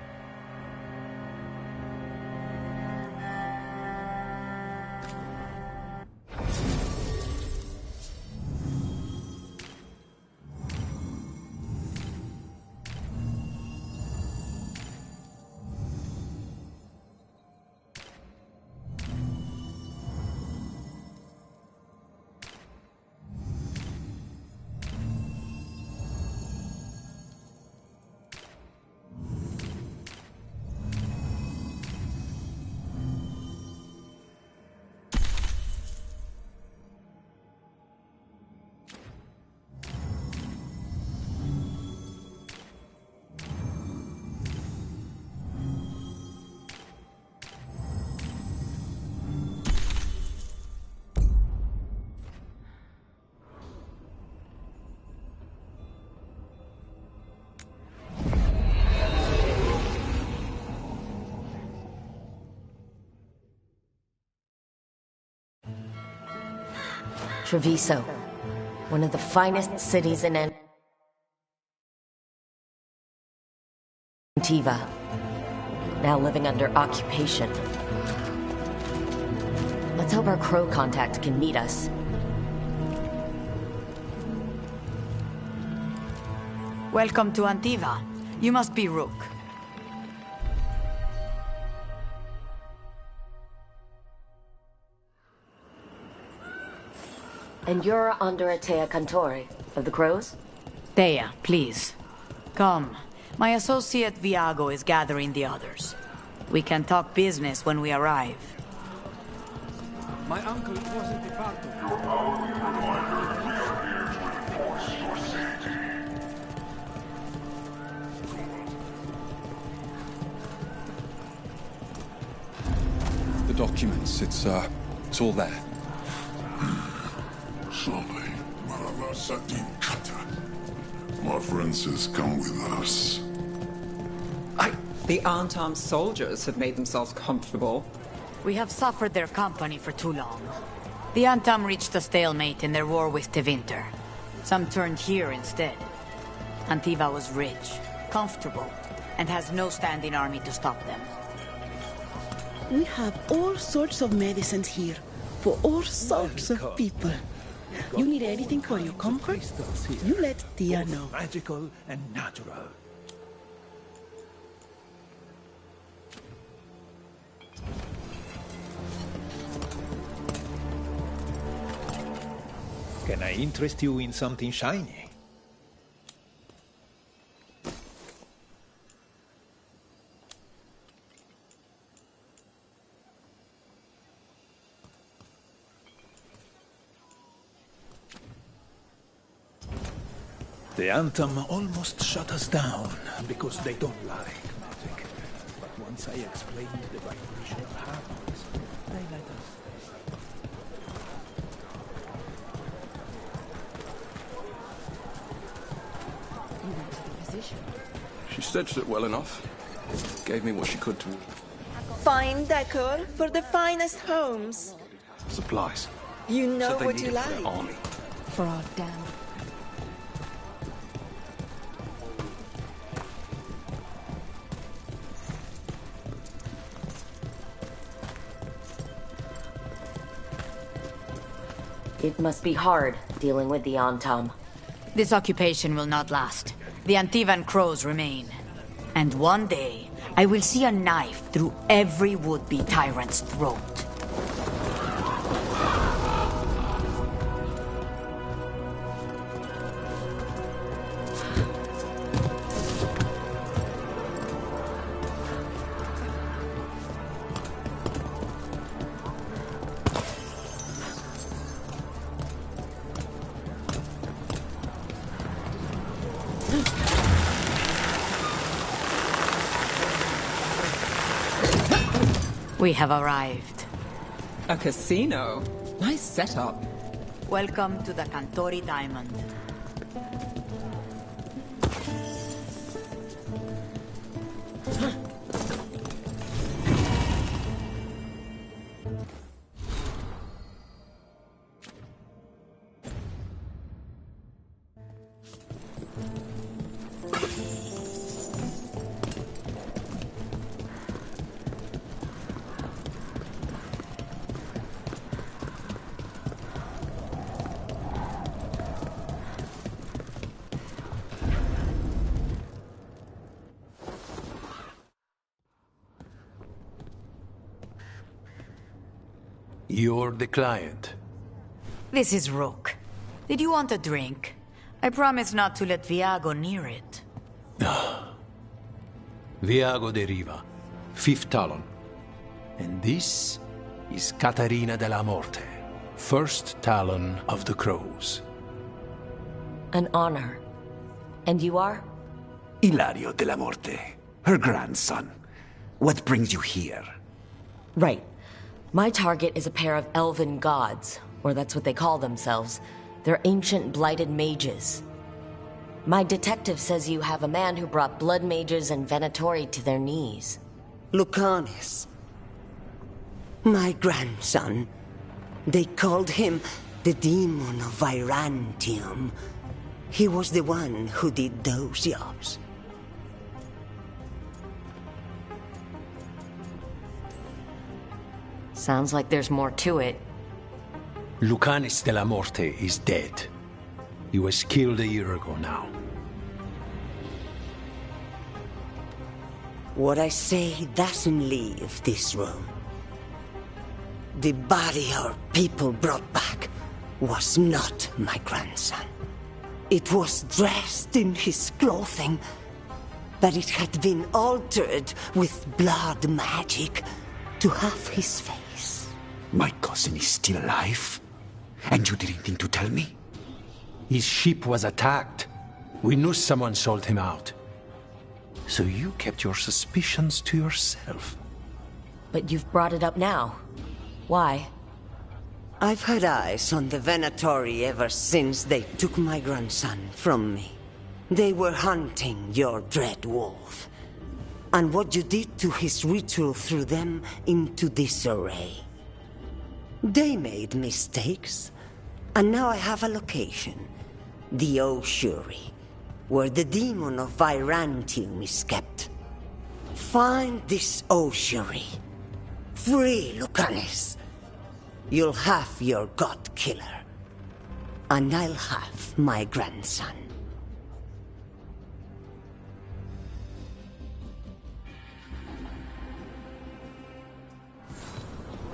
Treviso, one of the finest cities in Antiva, now living under occupation. Let's hope our crow contact can meet us. Welcome to Antiva. You must be Rook. And you're Andrea Cantori, of the Crows? Thea, please. Come. My associate Viago is gathering the others. We can talk business when we arrive. My uncle wasn't the father. The documents, it's all there. My friend says come with us. The unarmed soldiers have made themselves comfortable. We have suffered their company for too long. The Antam reached a stalemate in their war with Tevinter. Some turned here instead. Antiva was rich, comfortable, and has no standing army to stop them. We have all sorts of medicines here, for all sorts of people. You need anything for your comfort? You let Tia know. Magical and natural. Can I interest you in something shiny? The Antam almost shut us down because they don't like magic. But once I explained the vibration of hammers, they let us You went to the physician. She stitched it well enough. Gave me what she could to... Fine decor for the finest homes. Supplies. You know Said they what need you it for like. their army. For our dam. It must be hard dealing with the Antam. This occupation will not last. The Antivan crows remain. And one day, I will see a knife through every would-be tyrant's throat. We have arrived. A casino? Nice setup. Welcome to the Cantori Diamond. You're the client. This is Rook. Did you want a drink? I promise not to let Viago near it. Viago de Riva, 5th Talon. And this is Caterina de la Morte, 1st Talon of the Crows. An honor. And you are? Ilario de la Morte, her grandson. What brings you here? Right. My target is a pair of elven gods, or that's what they call themselves. They're ancient blighted mages. My detective says you have a man who brought blood mages and Venatori to their knees. Lucanis. My grandson. They called him the Demon of Virantium. He was the one who did those jobs. Sounds like there's more to it. Lucanis de la Morte is dead. He was killed a year ago now. What I say doesn't leave this room. The body our people brought back was not my grandson. It was dressed in his clothing, but it had been altered with blood magic to have his face. My cousin is still alive? And you didn't think to tell me? His ship was attacked. We knew someone sold him out. So you kept your suspicions to yourself. But you've brought it up now. Why? I've had eyes on the Venatori ever since they took my grandson from me. They were hunting your dread wolf. And what you did to his ritual threw them into disarray. They made mistakes, and now I have a location. The Oshuri, where the demon of Virantium is kept. Find this Oshuri. Free Lucanis. You'll have your god killer. And I'll have my grandson.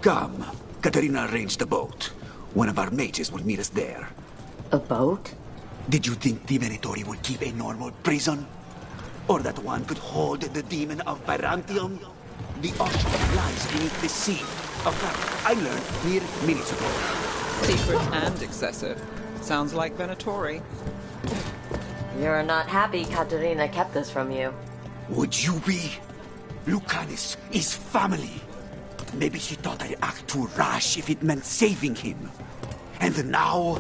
Come. Caterina arranged a boat. One of our mages will meet us there. A boat? Did you think the Venatori would keep a normal prison? Or that one could hold the demon of Virantium? The ocean lies beneath the sea. A fact I learned mere minutes ago. Secret and excessive. Sounds like Venatori. You're not happy Caterina kept this from you. Would you be? Lucanis is family. Maybe she thought I'd act too rash if it meant saving him. And now,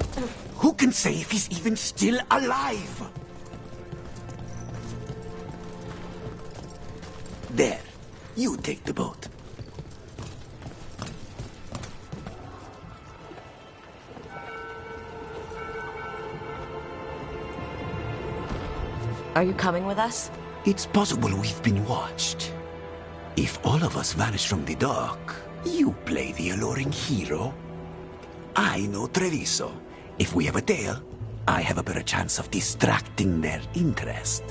who can say if he's even still alive? There, you take the boat. Are you coming with us? It's possible we've been watched. If all of us vanish from the dock, you play the alluring hero. I know Treviso. If we have a tale, I have a better chance of distracting their interest.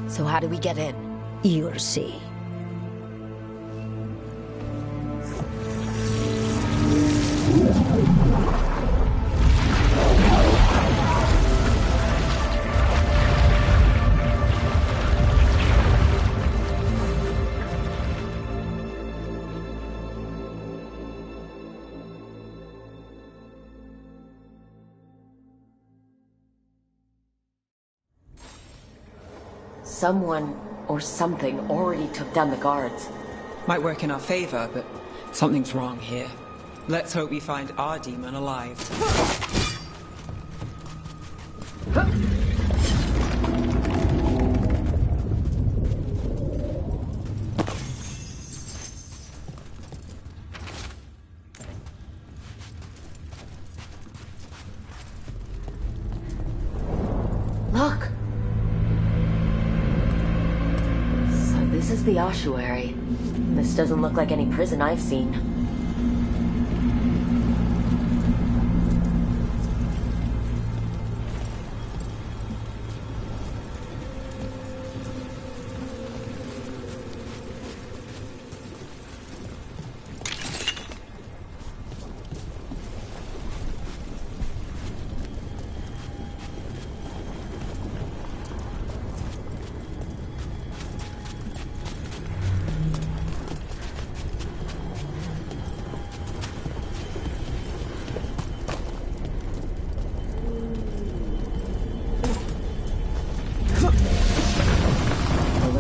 So how do we get in? You'll see. Someone or something already took down the guards. Might work in our favor, but something's wrong here. Let's hope we find our demon alive. Look! So this is the ossuary. This doesn't look like any prison I've seen.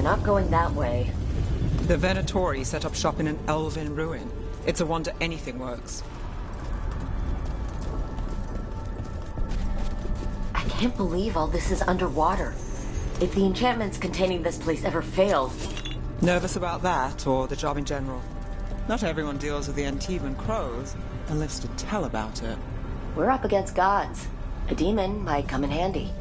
Not going that way. The Venatori set up shop in an elven ruin. It's a wonder anything works. I can't believe all this is underwater. If the enchantments containing this place ever failed... Nervous about that, or the job in general? Not everyone deals with the Antivan crows, and lives to tell about it. We're up against gods. A demon might come in handy.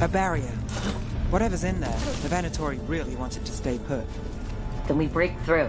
A barrier. Whatever's in there, the Venatori really wanted to stay put. Then we break through.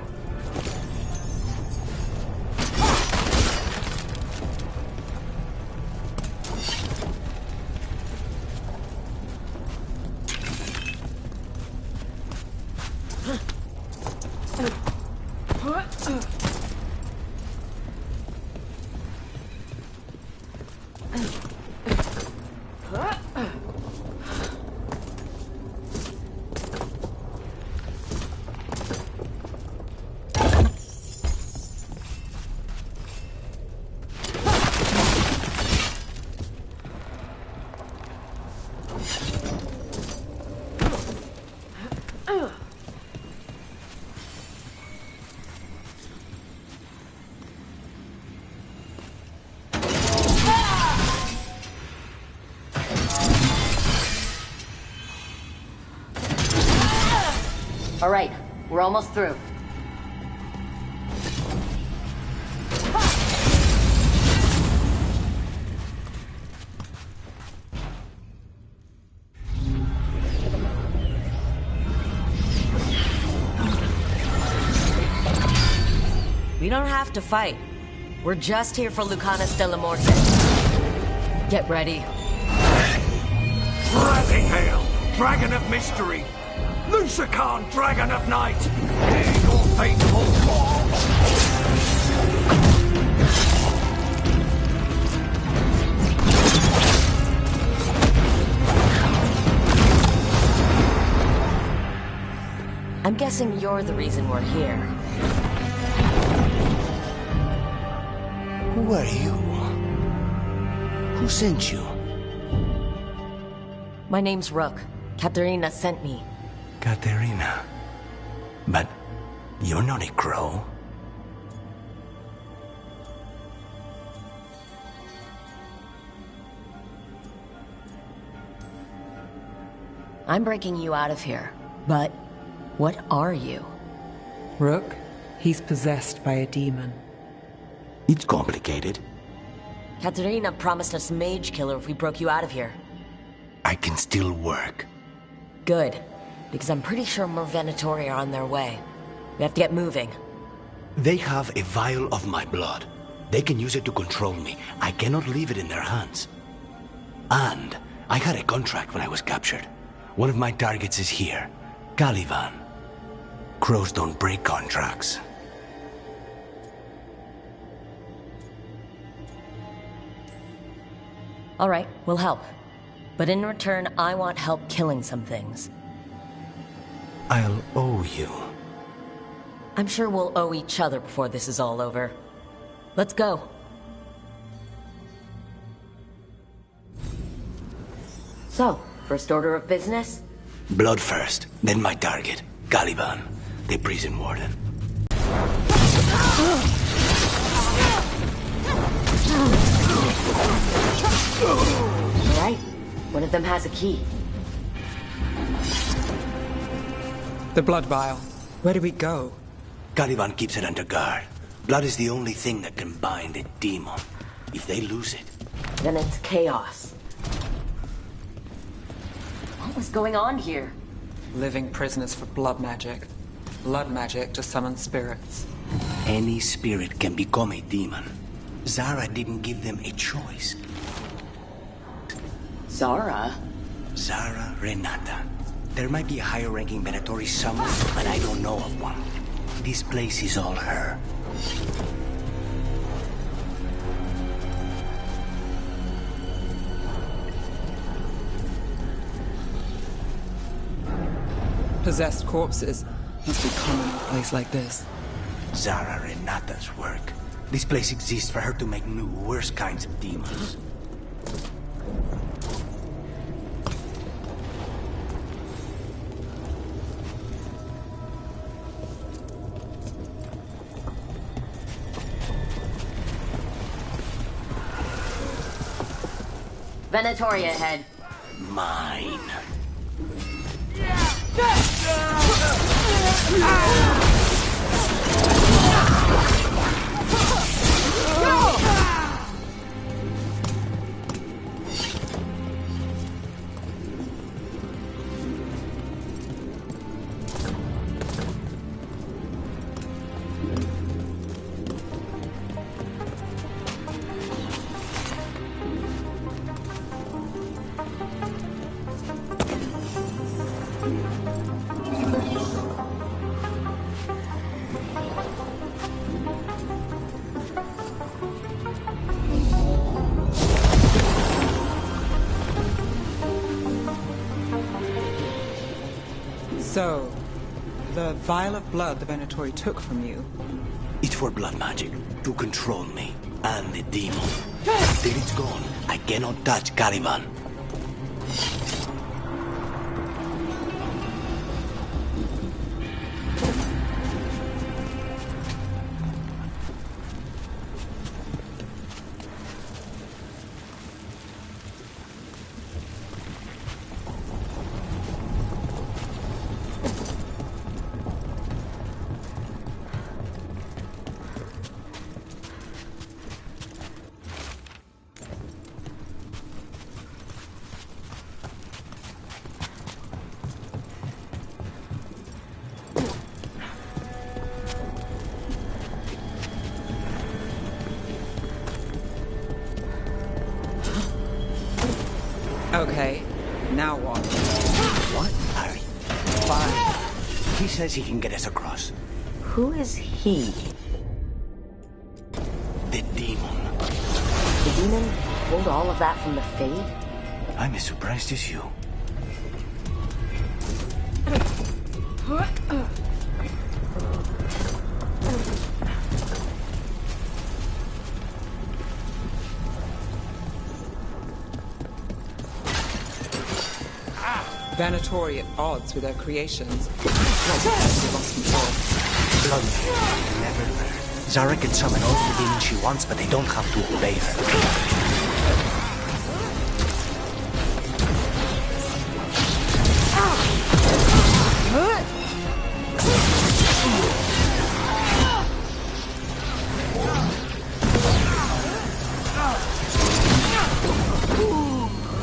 All right, we're almost through. We don't have to fight. We're just here for Lucanus de la Morte. Get ready. Rising Hail, Dragon of Mystery! Lucican, Dragon of Night! May your faithful fall! I'm guessing you're the reason we're here. Who are you? Who sent you? My name's Rook. Katerina sent me. Katerina. But you're not a crow. I'm breaking you out of here. But what are you? Rook, he's possessed by a demon. It's complicated. Katerina promised us Mage Killer if we broke you out of here. I can still work. Good. Because I'm pretty sure more Venatori are on their way. We have to get moving. They have a vial of my blood. They can use it to control me. I cannot leave it in their hands. And I had a contract when I was captured. One of my targets is here. Caliban. Crows don't break contracts. All right, we'll help. But in return, I want help killing some things. I'll owe you. I'm sure we'll owe each other before this is all over. Let's go. So, first order of business? Blood first, then my target, Caliban, the prison warden. All right, one of them has a key. The blood vial. Where do we go? Caliban keeps it under guard. Blood is the only thing that can bind a demon. If they lose it... Then it's chaos. What was going on here? Living prisoners for blood magic. Blood magic to summon spirits. Any spirit can become a demon. Zara didn't give them a choice. Zara? Zara Renata. There might be a higher-ranking Venatori somewhere, but I don't know of one. This place is all her. Possessed corpses must be common in a place like this. Zara Renata's work. This place exists for her to make new, worse kinds of demons. Venatoria ahead. Mine. So, the vial of blood the Venatori took from you... It's for blood magic, to control me, and the demon. Till it's gone, I cannot touch Caliban. Okay, now what? What? Harry? Fine. He says he can get us across. Who is he? The demon. The demon pulled all of that from the Fade? I'm as surprised as you. Venatori at odds with their creations. Lost control. Blood. Never learn. Zara can summon all the demons she wants, but they don't have to obey her.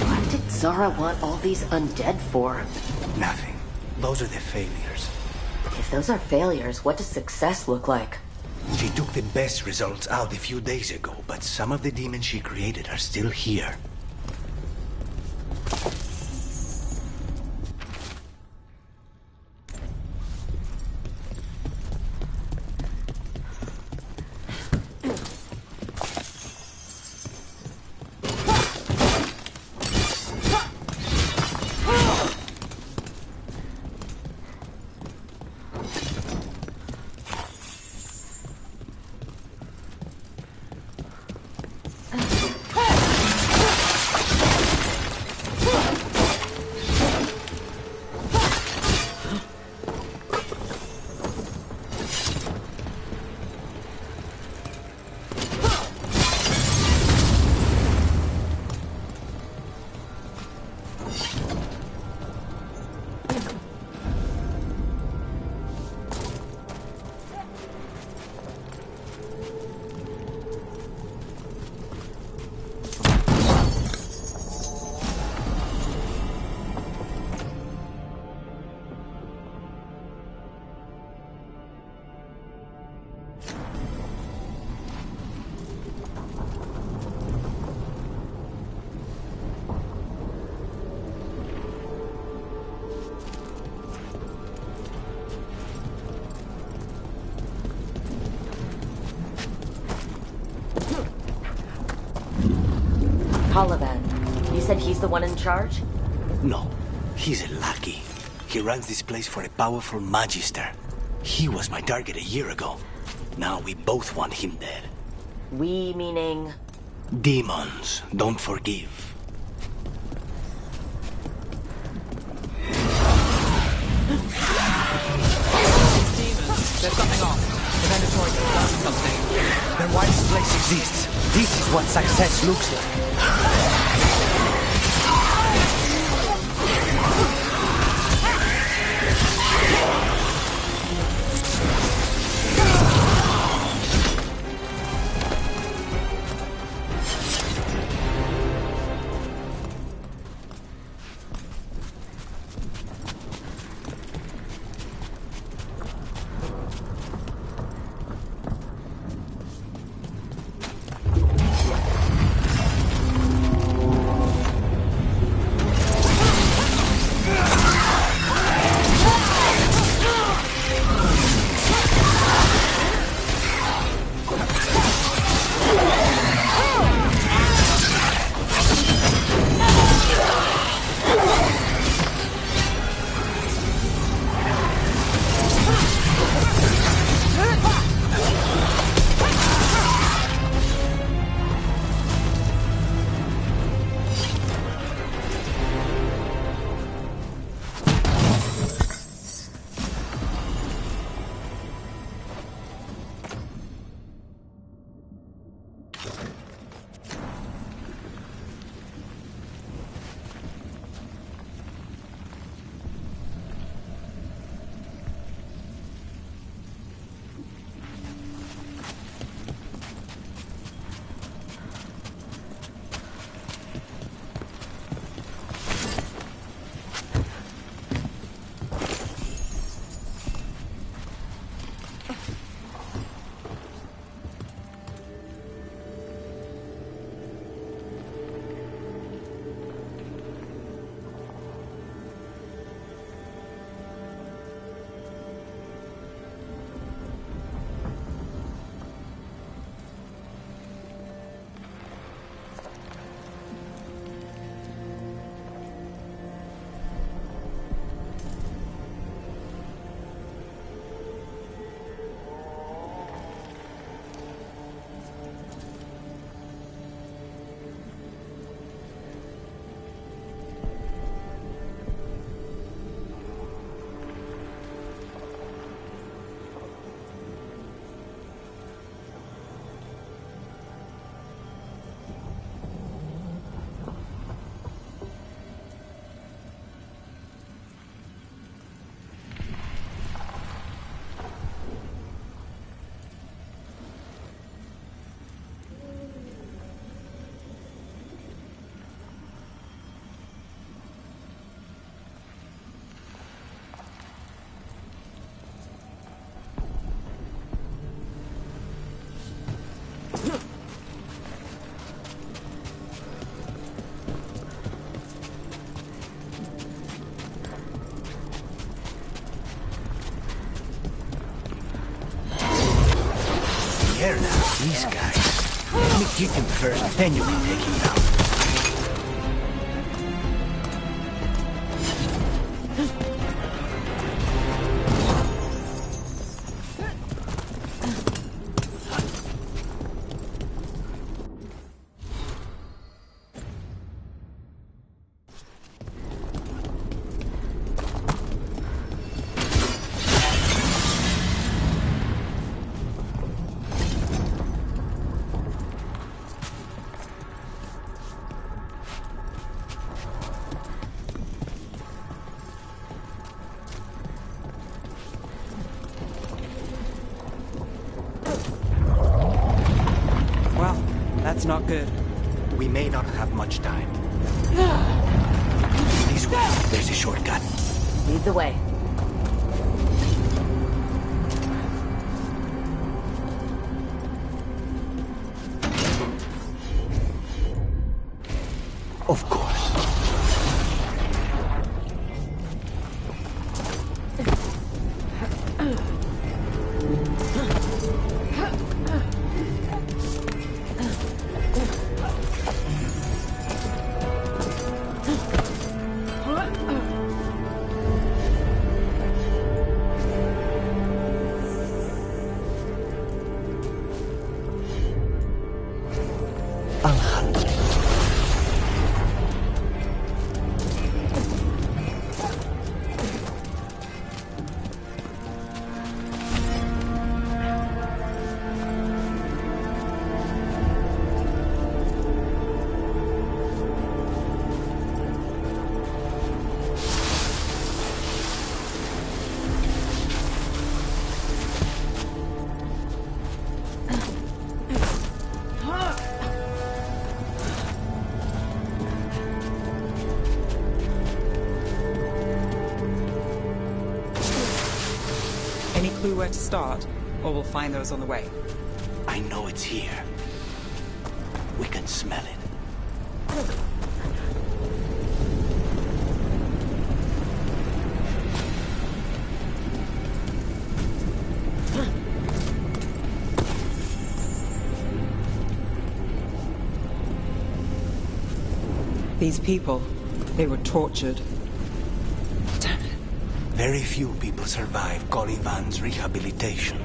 What did Zara want all these undead for? Nothing. Those are the failures. If those are failures, what does success look like? She took the best results out a few days ago, but some of the demons she created are still here. Colivan. You said he's the one in charge? No, he's a lackey. He runs this place for a powerful magister. He was my target a year ago. Now we both want him dead. We meaning? Demons don't forgive. Demons, there's something off. The Venatori has done something. Then why this place exists? This is what success looks like. Hit him first, then you can take him down. That's not good. We may not have much time. This way, there's a shortcut. Lead the way. Of course. Any clue where to start? Or we'll find those on the way. I know it's here. We can smell it. These people, they were tortured. Damn it. Very few people survive Colivan's rehabilitation.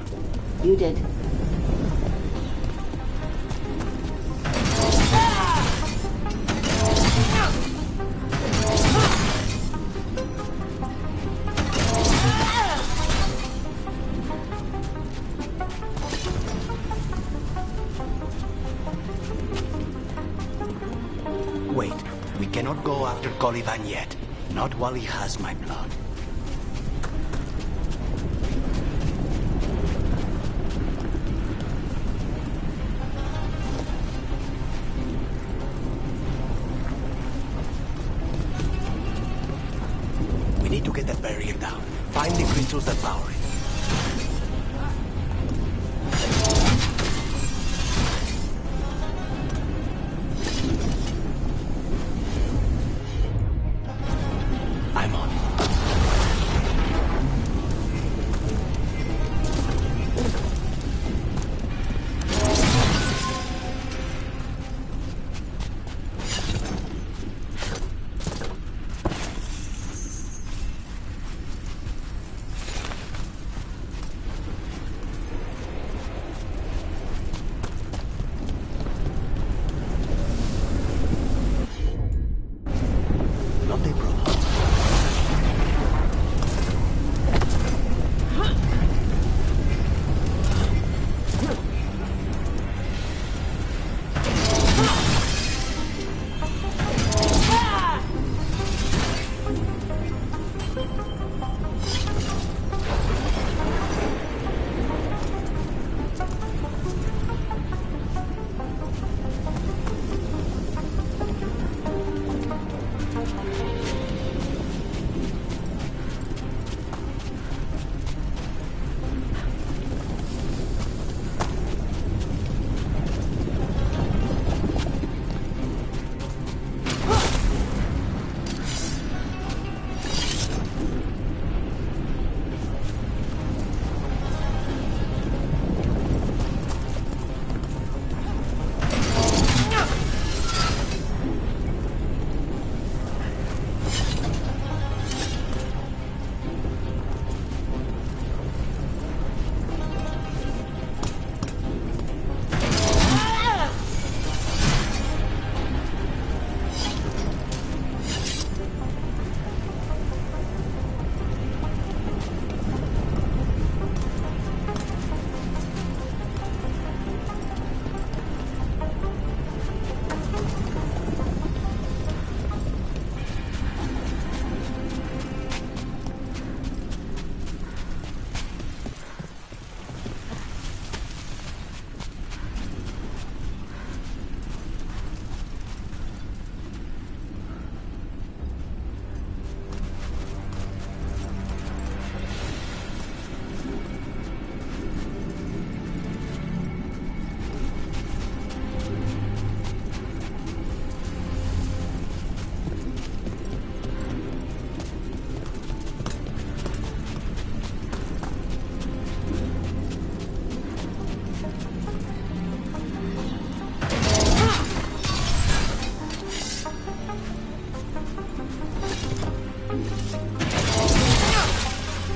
You did. Wait, we cannot go after Colivan yet. Not while he has my blood. We need to get that barrier down. Find the crystals that power it. I'm on.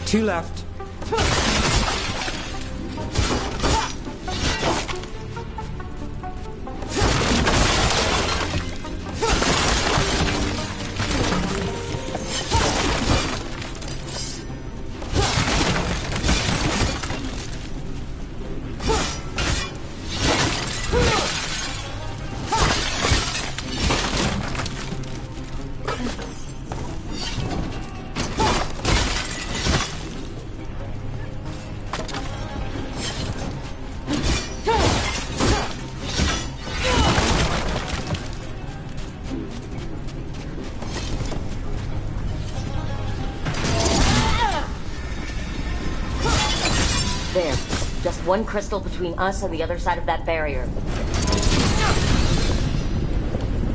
2 left. There. Just one crystal between us and the other side of that barrier.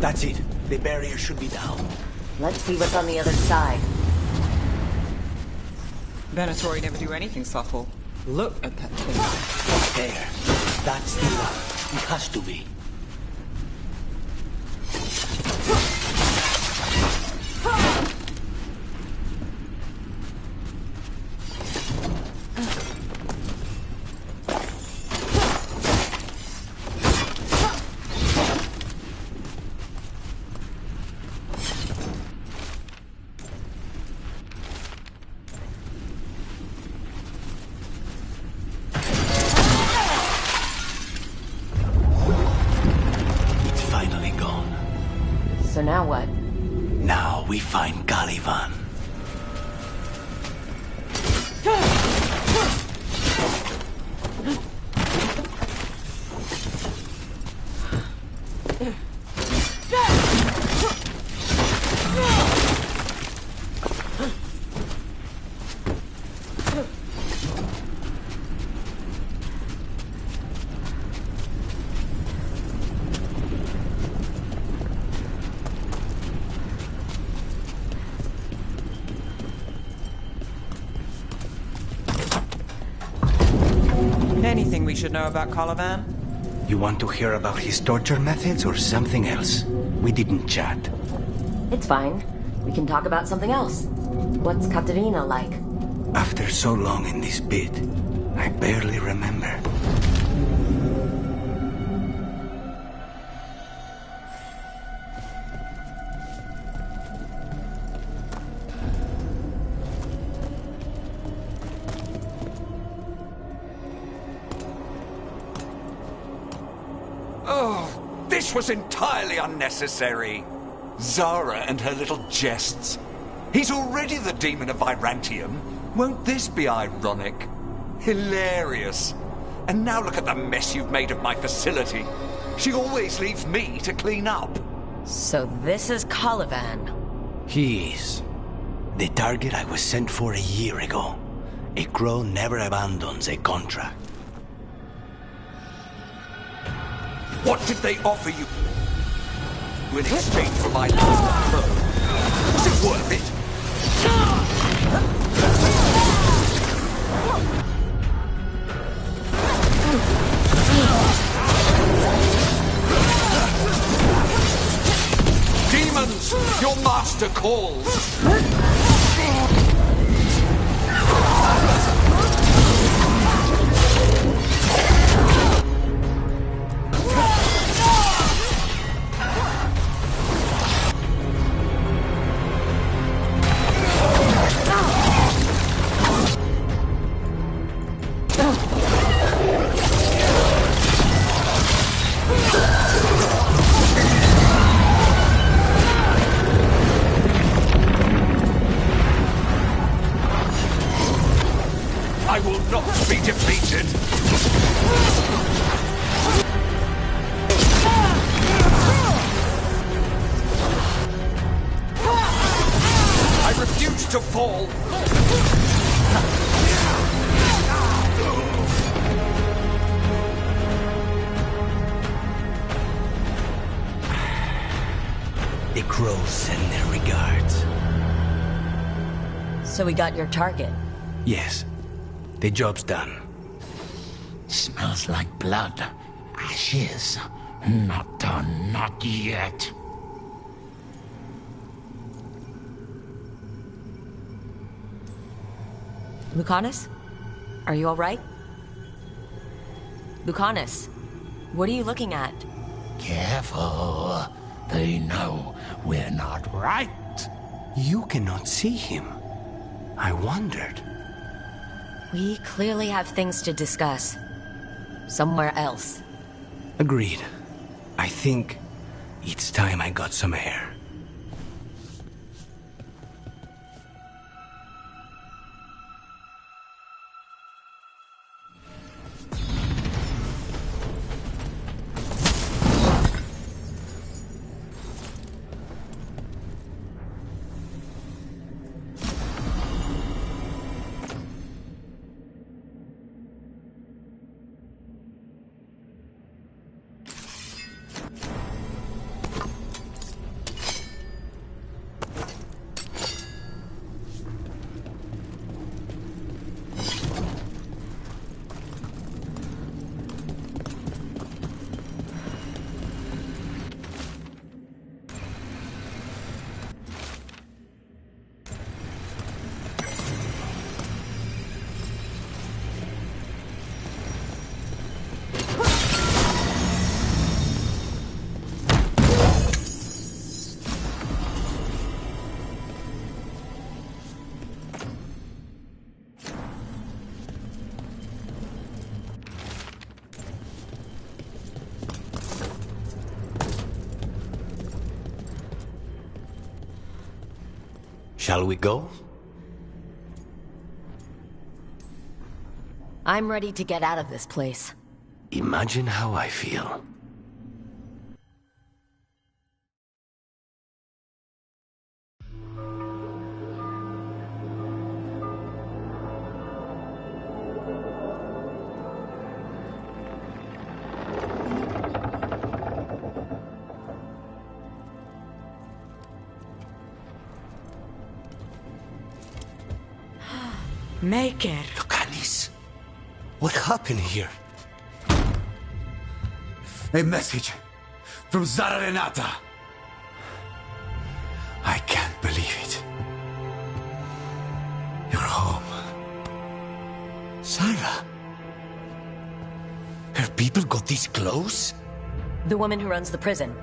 That's it. The barrier should be down. Let's see what's on the other side. Venatori never do anything subtle. Look at that thing. There. That's the one. It has to be. So now what? Now we find Caliban. Anything we should know about Caliban? You want to hear about his torture methods or something else? We didn't chat. It's fine. We can talk about something else. What's Katerina like? After so long in this pit, I barely remember. Oh, this was entirely unnecessary. Zara and her little jests. He's already the demon of Virantium. Won't this be ironic? Hilarious. And now look at the mess you've made of my facility. She always leaves me to clean up. So this is Caliban. He is. The target I was sent for a year ago. A crow never abandons a contract. What did they offer you in exchange for my lost crow? Was it worth it? Demons, your master calls. I will not be defeated! I refuse to fall! The crows send their regards. So we got your target. Yes. The job's done. Smells like blood. Ashes. Not done, not yet. Lucanus? Are you alright? Lucanus, what are you looking at? Careful. They know we're not right. You cannot see him. I wondered. We clearly have things to discuss. Somewhere else. Agreed. I think it's time I got some air. Shall we go? I'm ready to get out of this place. Imagine how I feel. Maker. Lucanus, what happened here? A message from Zara Renata. I can't believe it. You're home. Sarah? Her people got this close? The woman who runs the prison.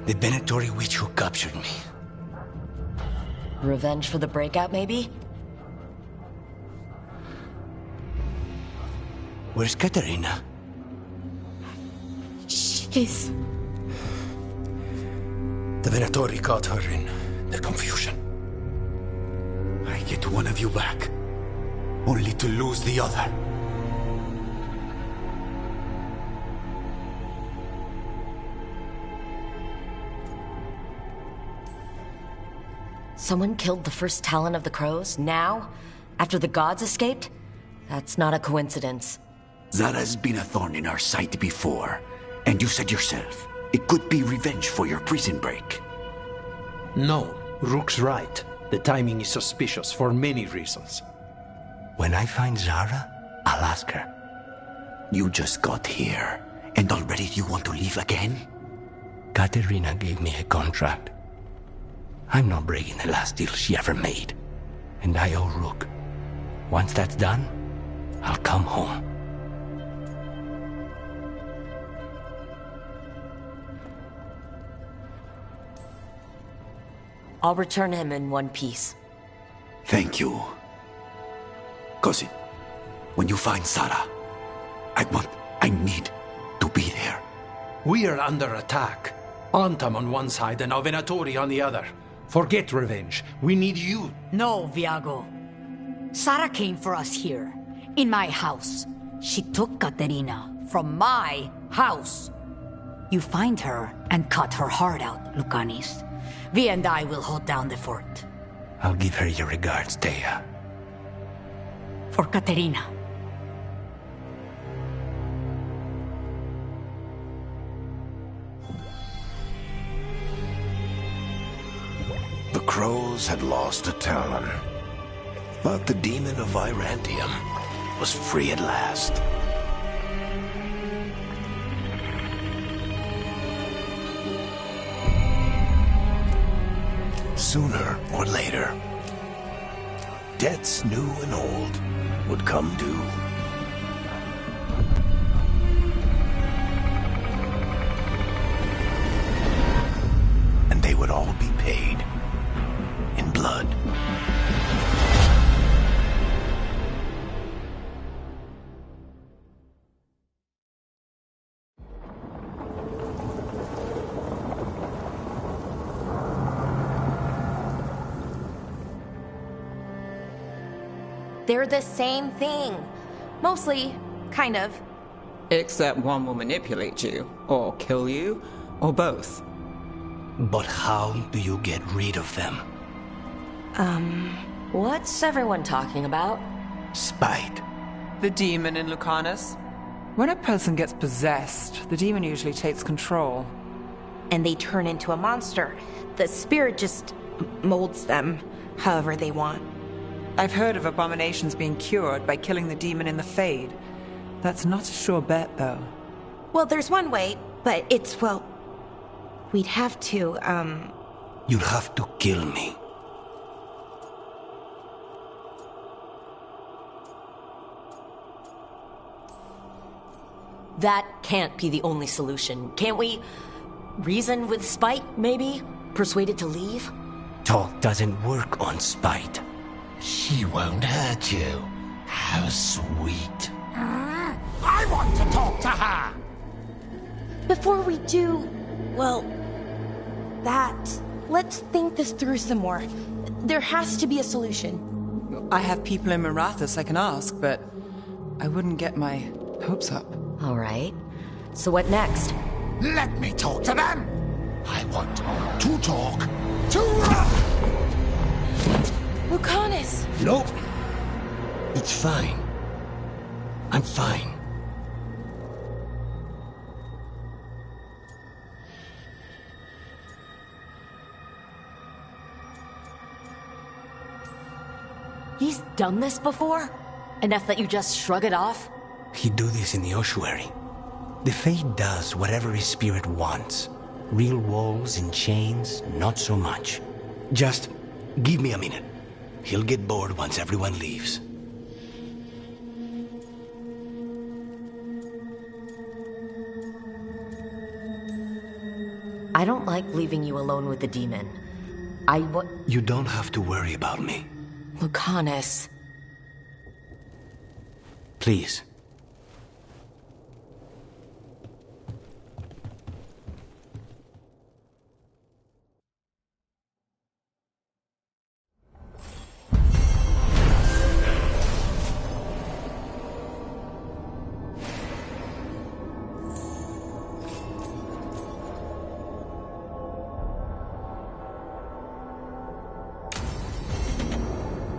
The Venatori witch who captured me. Revenge for the breakout, maybe? Where's Katerina? She's... The Venatori caught her in the confusion. I get one of you back, only to lose the other. Someone killed the first Talon of the Crows, now? After the gods escaped? That's not a coincidence. Zara's been a thorn in our side before, and you said yourself, it could be revenge for your prison break. No, Rook's right. The timing is suspicious for many reasons. When I find Zara, I'll ask her. You just got here, and already you want to leave again? Katerina gave me a contract. I'm not breaking the last deal she ever made. And I owe Rook. Once that's done, I'll come home. I'll return him in one piece. Thank you. Cousin, when you find Zara, I need to be there. We are under attack. Antam on one side and now Venatori on the other. Forget revenge. We need you. No, Viago. Sara came for us here, in my house. She took Katerina from my house. You find her and cut her heart out, Lucanus. Vi and I will hold down the fort. I'll give her your regards, Thea. For Katerina. The Crows had lost a Talon, but the demon of Irantium was free at last. Sooner or later, debts new and old would come due. And they would all be paid in blood. They're the same thing. Mostly, kind of. Except one will manipulate you, or kill you, or both. But how do you get rid of them? What's everyone talking about? Spite. The demon in Lucanus. When a person gets possessed, the demon usually takes control. And they turn into a monster. The spirit just molds them however they want. I've heard of abominations being cured by killing the demon in the Fade. That's not a sure bet, though. Well, there's one way, but it's, well... We'd have to, You'd have to kill me. That can't be the only solution. Can't we reason with Spite, maybe? Persuade it to leave? Talk doesn't work on Spite. She won't hurt you. How sweet. I want to talk to her! Before we do, well, let's think this through some more. There has to be a solution. I have people in Marathas I can ask, but I wouldn't get my hopes up. All right. So what next? Let me talk to them! I want to talk to... Lucanus! Nope. It's fine. I'm fine. He's done this before? Enough that you just shrug it off? He'd do this in the ossuary. The Fade does whatever his spirit wants. Real walls and chains, not so much. Just give me a minute. He'll get bored once everyone leaves. I don't like leaving you alone with the demon. You don't have to worry about me. Lucanus. Please.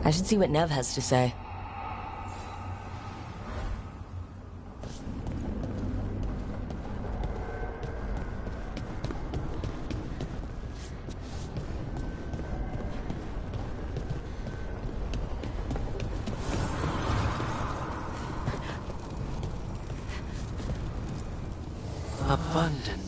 I should see what Nev has to say. Abundant